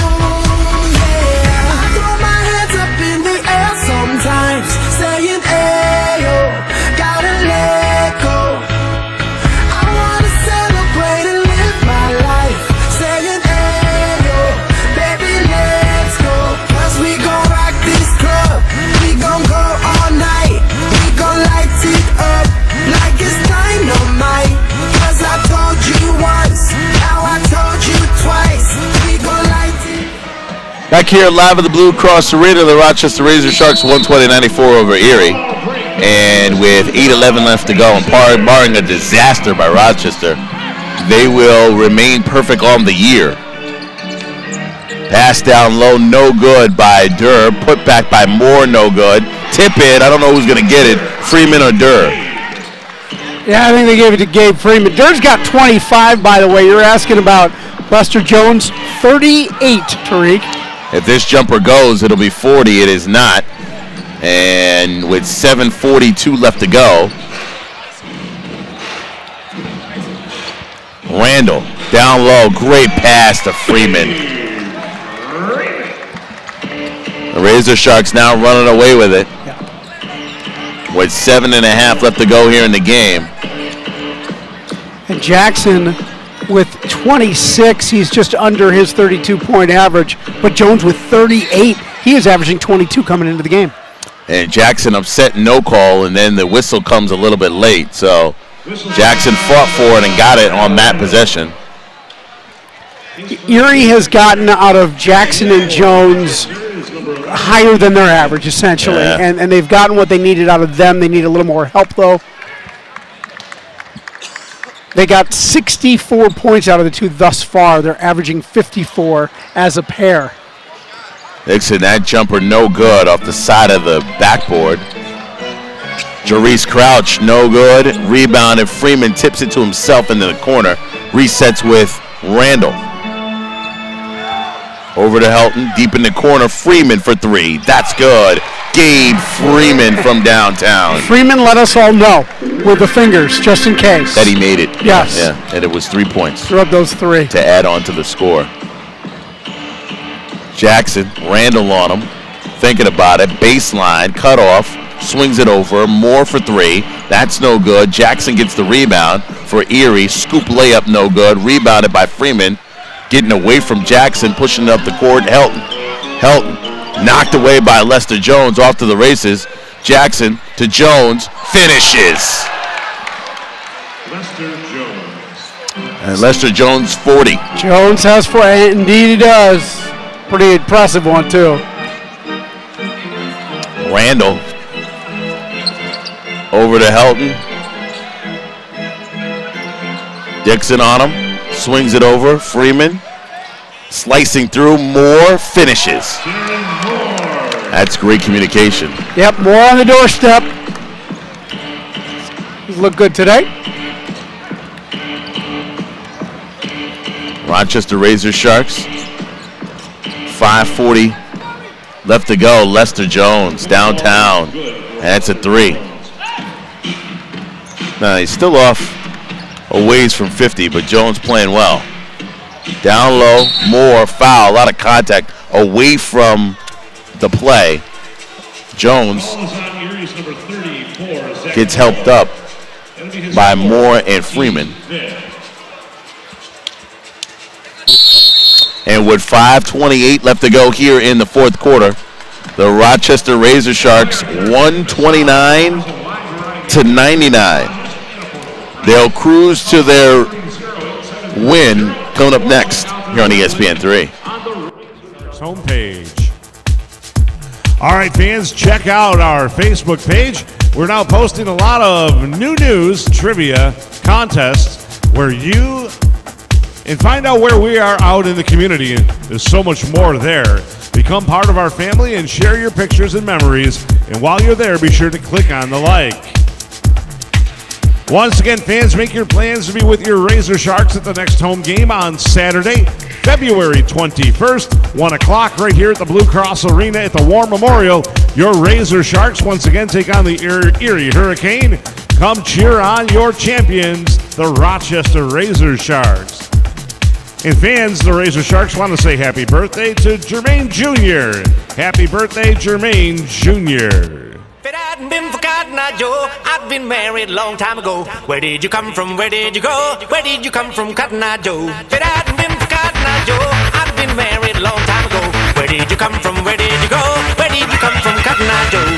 Yeah, I throw my hands up in the air sometimes, saying, ayo, gotta let go. I wanna celebrate and live my life, saying, ayo, baby, let's go. Cause we gon' rock this club, we gon' go all night, we gon' light it up like it's dynamite. Cause I told you once, now I told you twice, we gon' light it. Back here live at the Blue Cross Arena, the Rochester Razor Sharks 120-94 over Erie. And with 8:11 left to go, and barring a disaster by Rochester, they will remain perfect on the year. Pass down low, no good by Durr. Put back by Moore, no good. Tip it, I don't know who's going to get it, Freeman or Durr. Yeah, I think they gave it to Gabe Freeman. Durr's got 25, by the way. You're asking about Lester Jones, 38, Tariq. If this jumper goes, it'll be 40. It is not. And with 7:42 left to go, Randall down low, great pass to Freeman. The Razor Sharks now running away with it. With 7.5 left to go here in the game. And Jackson with 26, he's just under his 32-point average. But Jones with 38, he is averaging 22 coming into the game. And Jackson upset no call, and then the whistle comes a little bit late. So Jackson fought for it and got it on that possession. Erie has gotten out of Jackson and Jones higher than their average, essentially. Yeah. And they've gotten what they needed out of them. They need a little more help, though. They got 64 points out of the two thus far. They're averaging 54 as a pair. Nixon, that jumper no good off the side of the backboard. Jarice Crouch, no good. Rebound, and Freeman tips it to himself into the corner. Resets with Randall. Over to Helton, deep in the corner. Freeman for three. That's good. Gabe Freeman from downtown. Freeman let us all know with the fingers, just in case. That he made it. Yes. Yeah, and it was 3 points Throw up those three. to add on to the score. Jackson, Randall on him, thinking about it. Baseline, cut off, swings it over. Moore for three. That's no good. Jackson gets the rebound for Erie. Scoop layup, no good. Rebounded by Freeman. Getting away from Jackson, pushing it up the court. Helton knocked away by Lester Jones, off to the races. Jackson to Jones, finishes. Lester Jones. And Lester Jones, 40. Jones has four. Indeed he does. Pretty impressive one, too. Randall over to Helton. Dixon on him. Swings it over. Freeman slicing through. Moore finishes. That's great communication. Yep, more on the doorstep. He's looked good today. Rochester Razor Sharks. 5:40 left to go. Lester Jones downtown. That's a three. Now he's still off a ways from 50, but Jones playing well. Down low, Moore, foul, a lot of contact away from the play. Jones gets helped up by Moore and Freeman. And with 5:28 left to go here in the fourth quarter, the Rochester Razor Sharks 129-99. They'll cruise to their win coming up next here on ESPN3. Homepage. All right, fans, check out our Facebook page. We're now posting a lot of new news, trivia, contests, where you and find out where we are out in the community. And there's so much more there. Become part of our family and share your pictures and memories. And while you're there, be sure to click on the like. Once again, fans, make your plans to be with your Razor Sharks at the next home game on Saturday, February 21st, 1 o'clock, right here at the Blue Cross Arena at the War Memorial. Your Razor Sharks once again take on the Erie Hurricane. Come cheer on your champions, the Rochester Razor Sharks. And fans, the Razor Sharks want to say happy birthday to Jermaine Jr. Happy birthday, Jermaine Jr. If it hadn't been for Cotton Eye Joe, I'd been married a long time ago. Where did you come from? Where did you go? Where did you come from, Cotton Eye Joe? If it hadn't been for Cotton Eye Joe, I'd been married a long time ago. Where did you come from? Where did you go? Where did you come from, Cotton Eye Joe?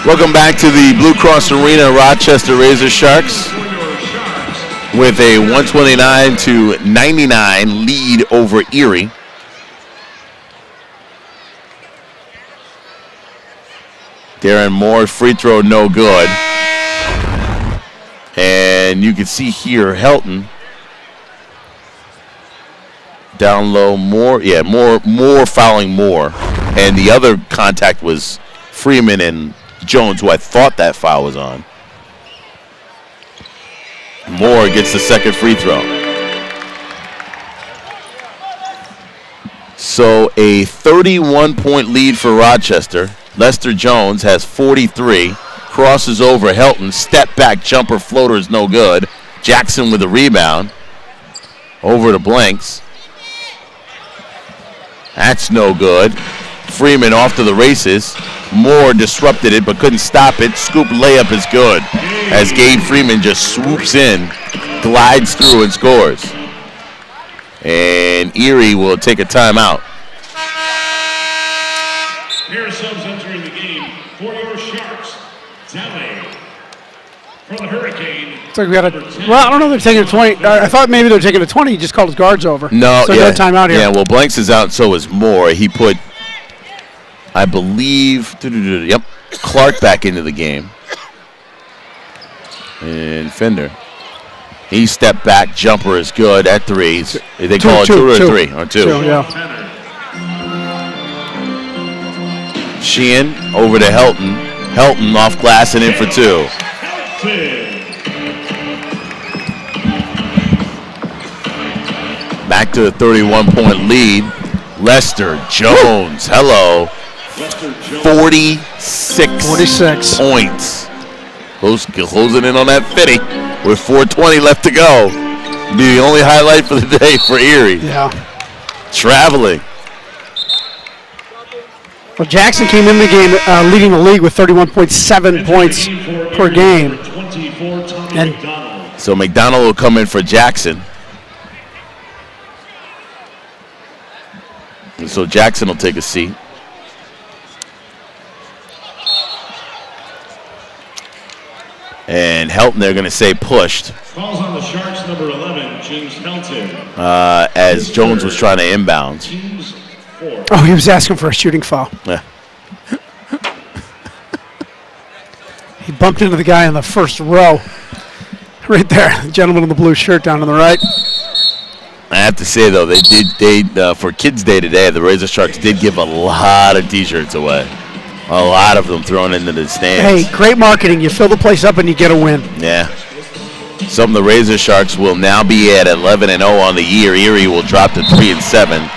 Welcome back to the Blue Cross Arena Rochester Razor Sharks with a 129-99 lead over Erie. Darren Moore, free throw, no good. And you can see here, Helton down low, Moore fouling Moore. And the other contact was Freeman and Jones, who I thought that foul was on. Moore gets the second free throw. So a 31-point lead for Rochester. Lester Jones has 43. Crosses over Helton. Step back jumper floater is no good. Jackson with a rebound. Over to Blanks. That's no good. Freeman off to the races. Moore disrupted it but couldn't stop it. Scoop layup is good as Gabe Freeman just swoops in, glides through and scores. And Erie will take a timeout. Here are subs entering the game for your Sharks. Tally for the Hurricane. It's like we got I don't know if they're taking a 20. I thought maybe they're taking a 20. He just called his guards over. No, so no timeout here. Yeah, well, Blanks is out and so is Moore. He put, I believe, Clark back into the game. And Fender. He stepped back, jumper is good at threes. They call it two or three? Or two. Yeah. Sheehan over to Helton. Helton off glass and in for two. Back to a 31-point lead. Lester Jones, hello. 46 points. Closing in on that 50 with 4:20 left to go. Be the only highlight for the day for Erie. Yeah. Traveling. Well, Jackson came in the game leading the league with 31.7 points per game. And so McDonald will come in for Jackson. And so Jackson will take a seat. And Helton, they're going to say pushed. Calls on the Sharks, number 11, James Helton. As Jones was trying to inbound. Oh, he was asking for a shooting foul. Yeah. He bumped into the guy in the first row. Right there, the gentleman in the blue shirt down on the right. I have to say, though, they for Kids Day today, the Razor Sharks did give a lot of T-shirts away. A lot of them thrown into the stands. Hey, great marketing. You fill the place up and you get a win. Yeah. Some of the Razor Sharks will now be at 11-0 on the year. Erie will drop to 3-7.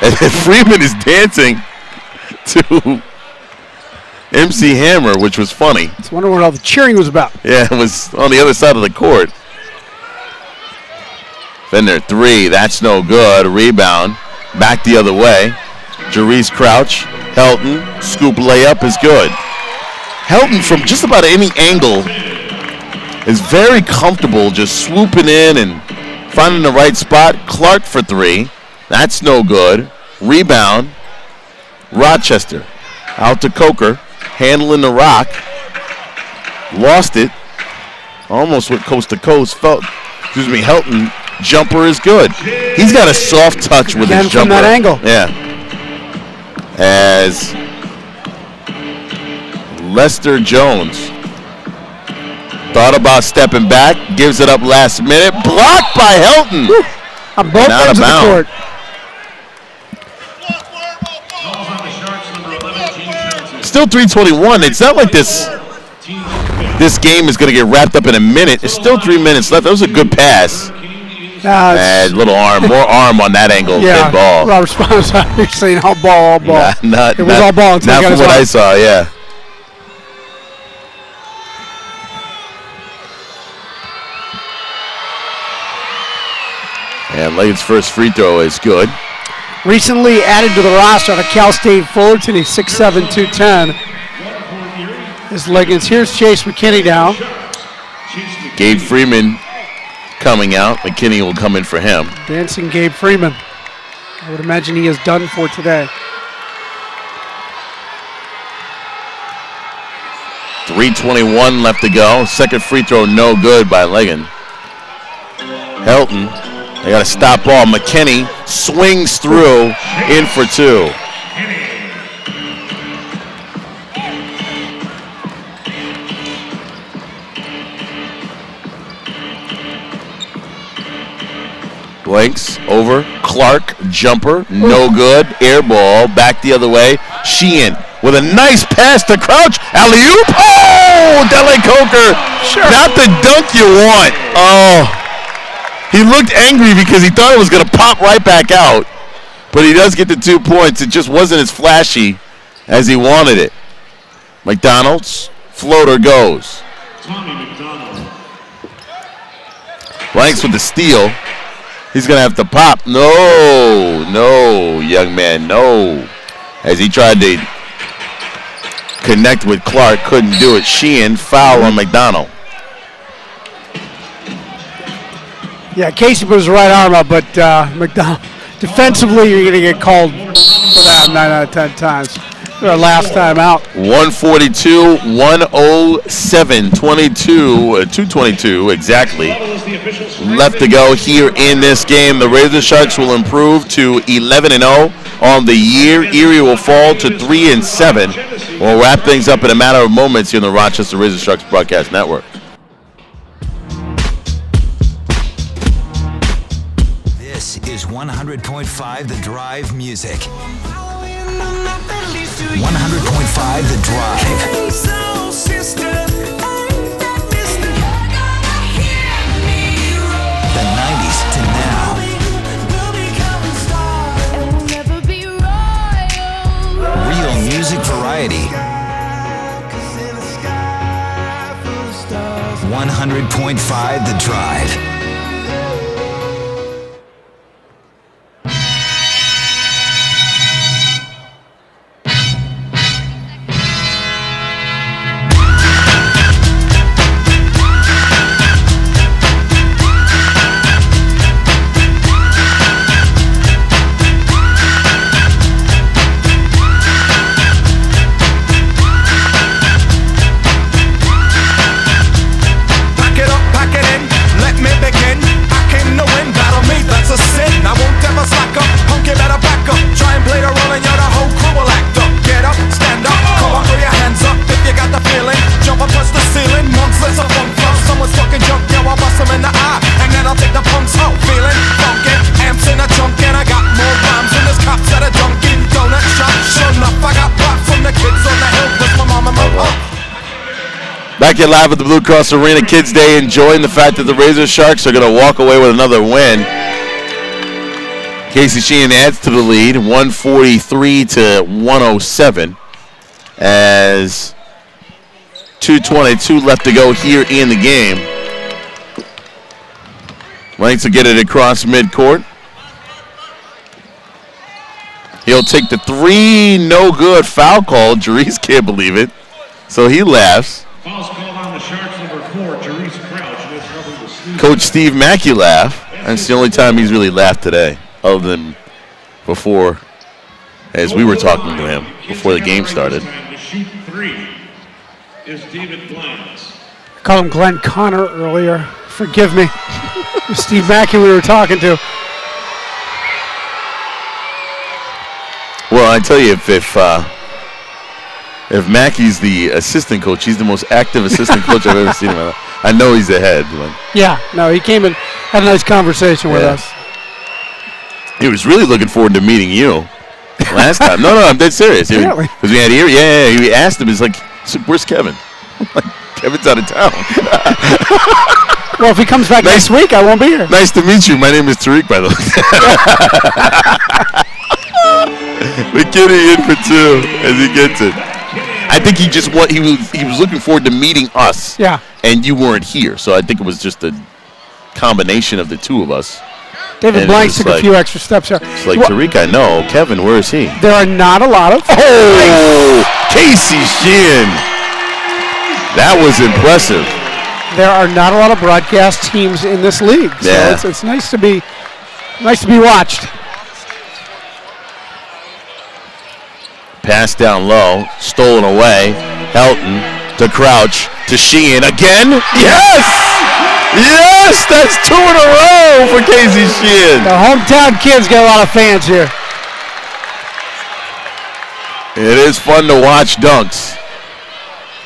And Freeman is dancing to MC Hammer, which was funny. I wonder what all the cheering was about. Yeah, it was on the other side of the court. Fender three, that's no good. Rebound, back the other way. Jarice Crouch, Helton, scoop layup is good. Helton from just about any angle is very comfortable just swooping in and finding the right spot. Clark for three, that's no good. Rebound, Rochester, out to Coker, handling the rock, lost it, Almost went coast to coast. Helton jumper is good. He's got a soft touch with his jumper. From that angle. Yeah. As Lester Jones thought about stepping back, gives it up last minute, blocked by Helton. On both ends of the court. Still 3:21. It's not like this game is going to get wrapped up in a minute. There's still 3 minutes left. That was a good pass. And little arm, more arm on that angle than ball. Robert Sponsor, you're saying all ball. It was all ball. Not from what I saw, yeah. And Layton's first free throw is good. Recently added to the roster out of Cal State Fullerton. He's 6'7", 210. His leggings. Here's Chase McKinney now. Gabe Freeman coming out. McKinney will come in for him. Dancing Gabe Freeman. I would imagine he is done for today. 3:21 left to go. Second free throw no good by Legan. Helton, they got a stop ball. McKinney swings through, in for two. Blanks over. Clark, jumper, no good. Air ball, back the other way. Sheehan with a nice pass to Crouch. Alley-oop. Oh, Dele Coker. Sure. Not the dunk you want. Oh. He looked angry because he thought it was going to pop right back out. But he does get the 2 points. It just wasn't as flashy as he wanted it. McDonald's floater goes. Tommy McDonald. Blanks with the steal. He's going to have to pop. No, young man, no. As he tried to connect with Clark, couldn't do it. Sheehan, foul on McDonald. Yeah, Casey put his right arm up, but McDonald, defensively, you're going to get called for that 9 out of 10 times. Last time out. 142, 107, 222 exactly. Left to go here in this game. The Razor Sharks will improve to 11-0 on the year. Erie will fall to 3-7. We'll wrap things up in a matter of moments here on the Rochester Razor Sharks Broadcast Network. This is 100.5 The Drive Music. 100.5 The Drive. The 90s to now. Real music variety. 100.5 The Drive. Back here live at the Blue Cross Arena Kids Day, enjoying the fact that the Razor Sharks are going to walk away with another win. Casey Sheehan adds to the lead, 143 to 107, as 2:22 left to go here in the game. Ranks will get it across midcourt. He'll take the three, no good, foul call. Jerice can't believe it, so he laughs. Fouls called on the Sharks, number 4, Jerice Crouch. And it's trouble with Steve. Coach Steve Mackey laughed. That's the only time he's really laughed today, other than before, as we were talking to him before the game started. To shoot 3 is David Blanks. Called him Glenn Connor earlier. Forgive me. It was Steve Mackey we were talking to. Well, I tell you, if Mackey's the assistant coach, he's the most active assistant coach I've ever seen in my life. I know he's ahead. Yeah, no, he came and had a nice conversation with us. He was really looking forward to meeting you last time. No, I'm dead serious. Really? Because we had Erie. Yeah, he asked him, he's like, where's Kevin? I'm like, Kevin's out of town. Well, if he comes back next week, I won't be here. Nice to meet you. My name is Tariq, by the way. McKinney in for 2 as he gets it. I think he was looking forward to meeting us. Yeah. And you weren't here, so I think it was just a combination of the two of us. David And Blanks it's took a like- few extra steps here. It's like, Tariq, I know. Kevin, where is he? There are not a lot of. Oh, Casey Sheehan. That was impressive. There are not a lot of broadcast teams in this league, so Yeah. it's nice to be watched. Pass down low, stolen away. Helton to Crouch to Sheehan again. Yes! Yes! That's 2 in a row for Casey Sheehan. The hometown kids got a lot of fans here. It is fun to watch dunks.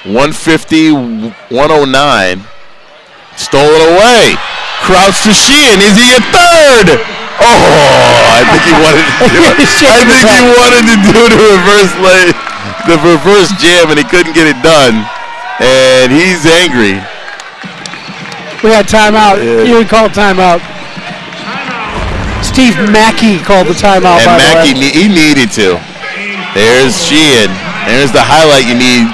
150, 109. Stolen away. Crouch to Sheehan. Is he a third? Oh, I think he wanted to do it. The reverse jam, and he couldn't get it done. And he's angry. We had timeout. Yeah. You called timeout. Steve Mackey called the timeout. And by Mackey, the way. he needed to. There's Sheehan. There's the highlight you need.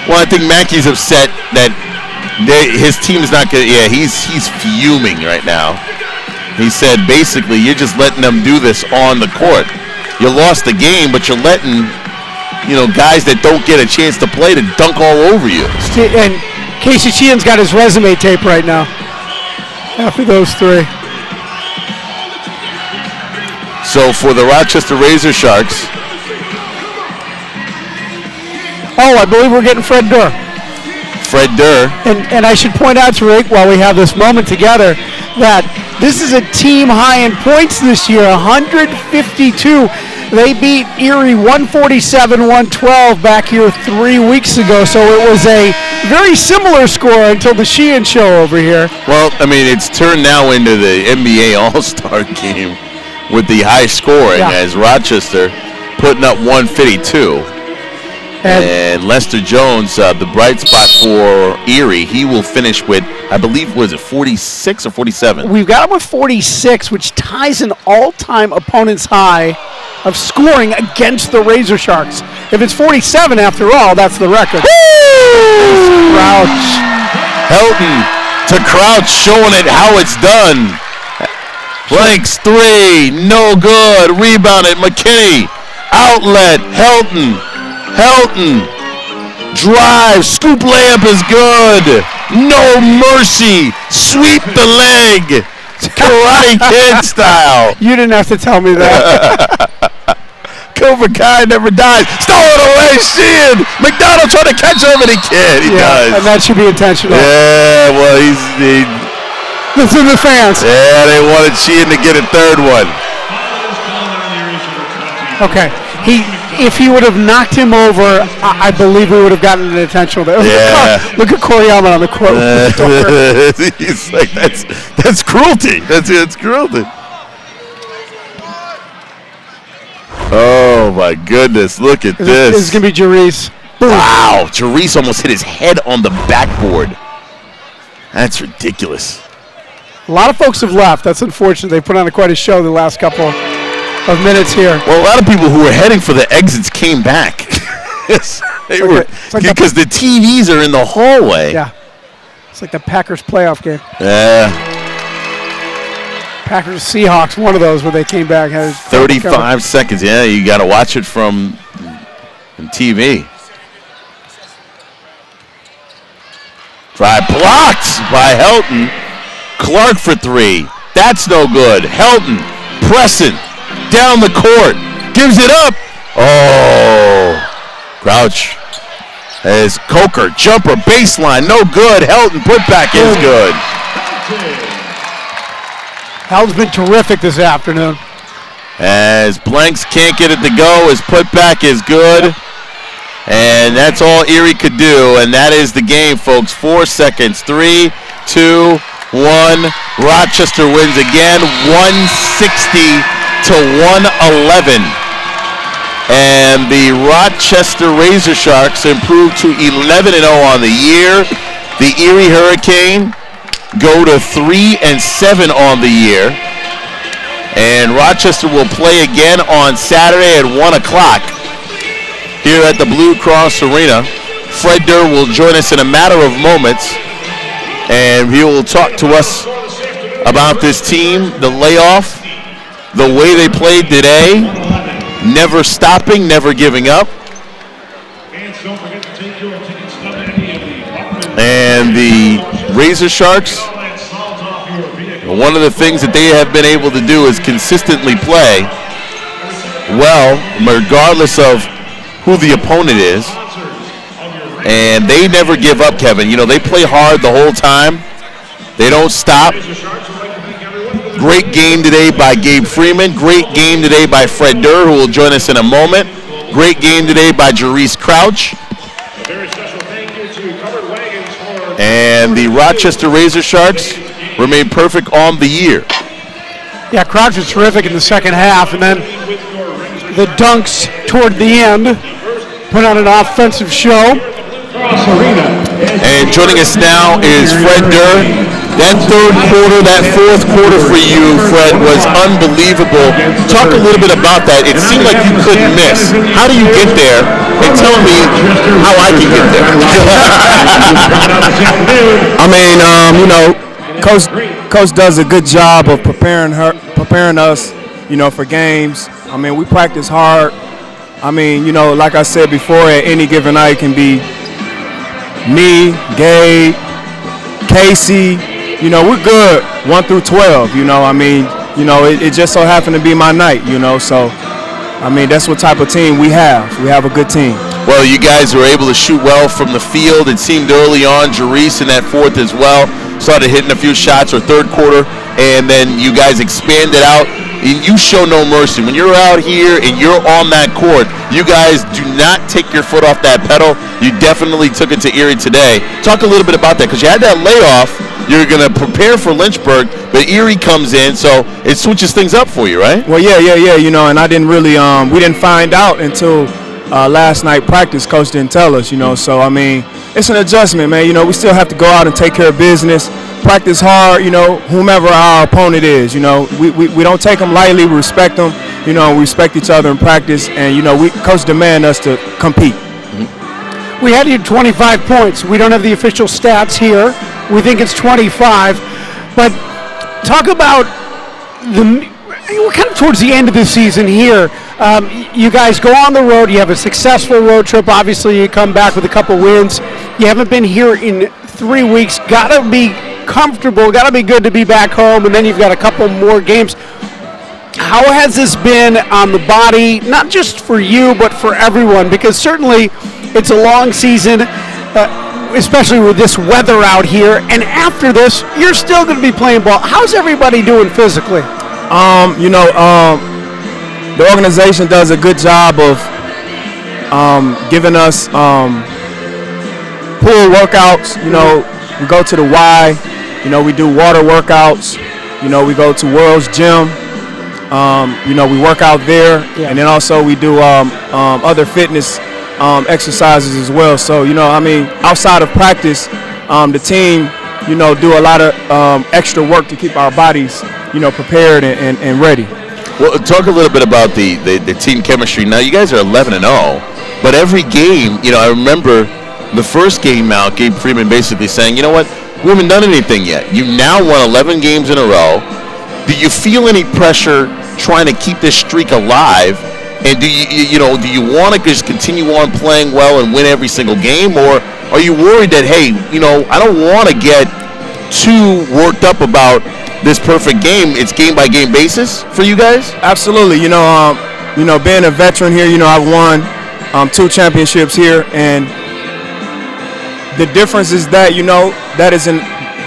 Well, I think Mackey's upset that his team is not good. Yeah, he's fuming right now. He said, basically, you're just letting them do this on the court. You lost the game, but you're letting, guys that don't get a chance to play to dunk all over you. And Casey Sheehan's got his resume tape right now. After those 3. So for the Rochester Razor Sharks. Oh, I believe we're getting Fred Durr. Fred Durr. And I should point out to Rick, while we have this moment together, that this is a team high in points this year, 152. They beat Erie 147-112 back here 3 weeks ago, so it was a very similar score until the Sheehan show over here. Well, I mean, it's turned now into the NBA All-Star game with the high scoring as Rochester putting up 152. And Lester Jones, the bright spot for Erie, he will finish with, I believe, was it 46 or 47? We've got him with 46, which ties an all-time opponent's high of scoring against the Razor Sharks. If it's 47 after all, that's the record. Crouch. Helton to Crouch, showing it how it's done. Blanks 3, no good. Rebounded, McKinney. Outlet, Helton. Drive, scoop layup is good. No mercy. Sweep the leg. Karate Kid style. You didn't have to tell me that. Cobra Kai never dies. Stolen away, Sheehan. McDonald trying to catch him, and he can't. He does. And that should be intentional. Yeah, well, Listen to the fans. Yeah, they wanted Sheehan to get a third one. Okay. If he would have knocked him over, I believe we would have gotten an intentional there. Yeah. Look at Corey Allen on the court. He's like, that's cruelty. That's cruelty. Oh my goodness! Look at this. This is gonna be Jerice. Wow, Jerice almost hit his head on the backboard. That's ridiculous. A lot of folks have left. That's unfortunate. They put on quite a show the last couple of minutes here. Well, a lot of people who were heading for the exits came back. Yes, they were because the TVs are in the hallway. Yeah, it's like the Packers playoff game. Yeah. Packers Seahawks, one of those where they came back. 35 seconds. Yeah, you got to watch it from TV. Drive blocked by Helton. Clark for 3. That's no good. Helton pressing down the court. Gives it up. Oh. Crouch. As Coker, jumper, baseline, no good. Helton, putback is good. Helton's been terrific this afternoon. As Blanks can't get it to go, his putback is good. And that's all Erie could do, and that is the game, folks. 4 seconds. 3, 2, 1. Rochester wins again, 160 to 111. And the Rochester Razor Sharks improved to 11-0 on the year. The Erie Hurricane go to 3-7 on the year. And Rochester will play again on Saturday at 1 o'clock here at the Blue Cross Arena. Fred Durr will join us in a matter of moments, and he will talk to us about this team, the layoff, the way they played today, never stopping, never giving up. And the Razor Sharks, one of the things that they have been able to do is consistently play well, regardless of who the opponent is. And they never give up, Kevin. You know, they play hard the whole time. They don't stop. Great game today by Gabe Freeman. Great game today by Fred Durr, who will join us in a moment. Great game today by Jerice Crouch. And the Rochester Razor Sharks remain perfect on the year. Yeah, Crouch was terrific in the second half, and then the dunks toward the end put on an offensive show. And joining us now is Fred Durr. That third quarter, that fourth quarter for you, Fred, was unbelievable. Talk a little bit about that. It seemed like you couldn't miss. How do you get there? And tell me how I can get there. I mean, you know, Coach does a good job of preparing us, you know, for games. I mean, we practice hard. I mean, you know, like I said before, at any given night can be me, Gabe, Casey. You know, we're good 1 through 12. You know, I mean, you know, it just so happened to be my night. You know, so I mean, that's what type of team we have. We have a good team. Well, you guys were able to shoot well from the field. It seemed early on, Jerice in that fourth as well started hitting a few shots, or third quarter, and then you guys expanded out. And you show no mercy. When you're out here and you're on that court, you guys do not take your foot off that pedal. You definitely took it to Erie today. Talk a little bit about that, because you had that layoff. You're going to prepare for Lynchburg, but Erie comes in, so it switches things up for you, right? Well, yeah. You know, and I didn't really, we didn't find out until last night practice. Coach didn't tell us, you know. So, I mean, it's an adjustment, man. You know, we still have to go out and take care of business. Practice hard, you know, whomever our opponent is. You know, we don't take them lightly. We respect them. You know, we respect each other in practice. And, you know, Coach demand us to compete. Mm-hmm. We had you 25 points. We don't have the official stats here. We think it's 25. But talk about we're kind of towards the end of the season here. You guys go on the road. You have a successful road trip. Obviously, you come back with a couple wins. You haven't been here in 3 weeks. Got to be comfortable, got to be good to be back home, and then you've got a couple more games. How has this been on the body, not just for you, but for everyone? Because certainly it's a long season, especially with this weather out here, and after this, you're still going to be playing ball. How's everybody doing physically? You know, the organization does a good job of giving us pool workouts. You know, we go to the Y. You know, we do water workouts. You know, we go to World's Gym. You know, we work out there. Yeah. And then also we do other fitness exercises as well. So, you know, I mean, outside of practice, the team, you know, do a lot of extra work to keep our bodies, you know, prepared and ready. Well, talk a little bit about the team chemistry. Now, you guys are 11-0, but every game, you know, I remember the first game out, Gabe Freeman basically saying, you know what, we haven't done anything yet. You now won 11 games in a row. Do you feel any pressure trying to keep this streak alive? And do you want to just continue on playing well and win every single game? Or are you worried that, hey, you know, I don't want to get too worked up about this perfect game? It's game-by-game basis for you guys? Absolutely. You know, being a veteran here, you know, I've won 2 championships here, and the difference is that,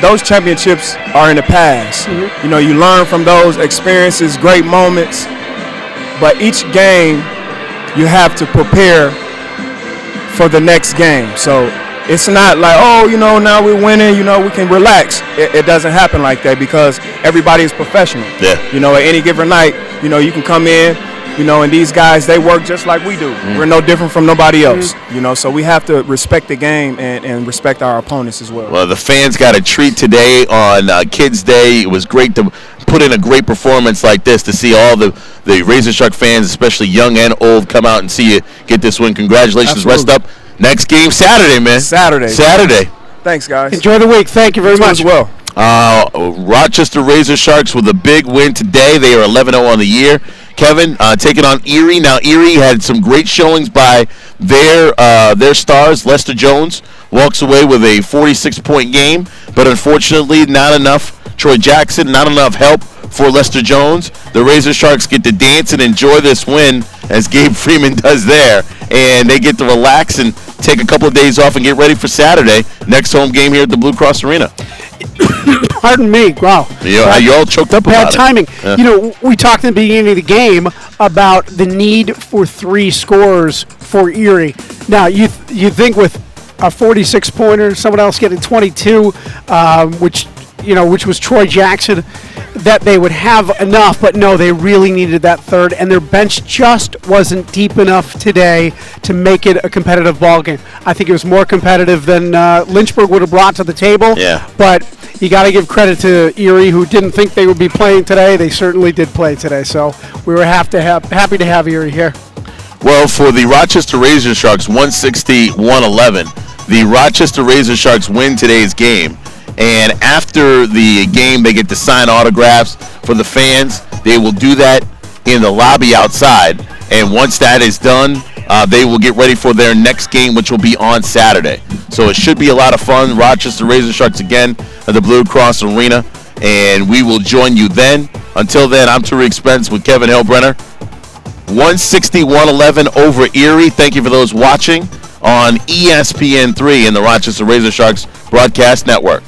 those championships are in the past. You know, you learn from those experiences, great moments, but each game you have to prepare for the next game. So it's not like, now we're winning, we can relax. It doesn't happen like that because everybody is professional. Yeah. At any given night, you can come in, and these guys, they work just like we do. We're no different from nobody else, so we have to respect the game and respect our opponents as well. Well, the fans got a treat today on Kids Day. It was great to put in a great performance like this, to see all the Razor Shark fans, especially young and old, come out and see you get this win. Congratulations. Absolutely. Rest up. Next game Saturday, man. Saturday. Thanks, guys. Enjoy the week. Thank you very much. As well. Rochester Razor Sharks with a big win today. They are 11-0 on the year. Kevin, taking on Erie. Now, Erie had some great showings by their stars. Lester Jones walks away with a 46-point game, but unfortunately not enough. Troy Jackson, not enough help for Lester Jones. The Razor Sharks get to dance and enjoy this win, as Gabe Freeman does there, and they get to relax and take a couple of days off and get ready for Saturday. Next home game here at the Blue Cross Arena. Pardon me. Wow. You all choked up Bad about timing. it. We talked in the beginning of the game about the need for 3 scores for Erie. Now, you think with a 46-pointer, someone else getting 22, which was Troy Jackson, that they would have enough, but no, they really needed that third, and their bench just wasn't deep enough today to make it a competitive ball game. I think it was more competitive than Lynchburg would have brought to the table. Yeah. But you got to give credit to Erie, who didn't think they would be playing today. They certainly did play today, so we were happy to have Erie here. Well, for the Rochester Razor Sharks, 160-111, the Rochester Razor Sharks win today's game. And after the game, they get to sign autographs for the fans. They will do that in the lobby outside. And once that is done, they will get ready for their next game, which will be on Saturday. So it should be a lot of fun. Rochester Razor Sharks again at the Blue Cross Arena. And we will join you then. Until then, I'm Tariq Spence with Kevin Hillbrenner. 160-111 over Erie. Thank you for those watching on ESPN3 and the Rochester Razor Sharks Broadcast Network.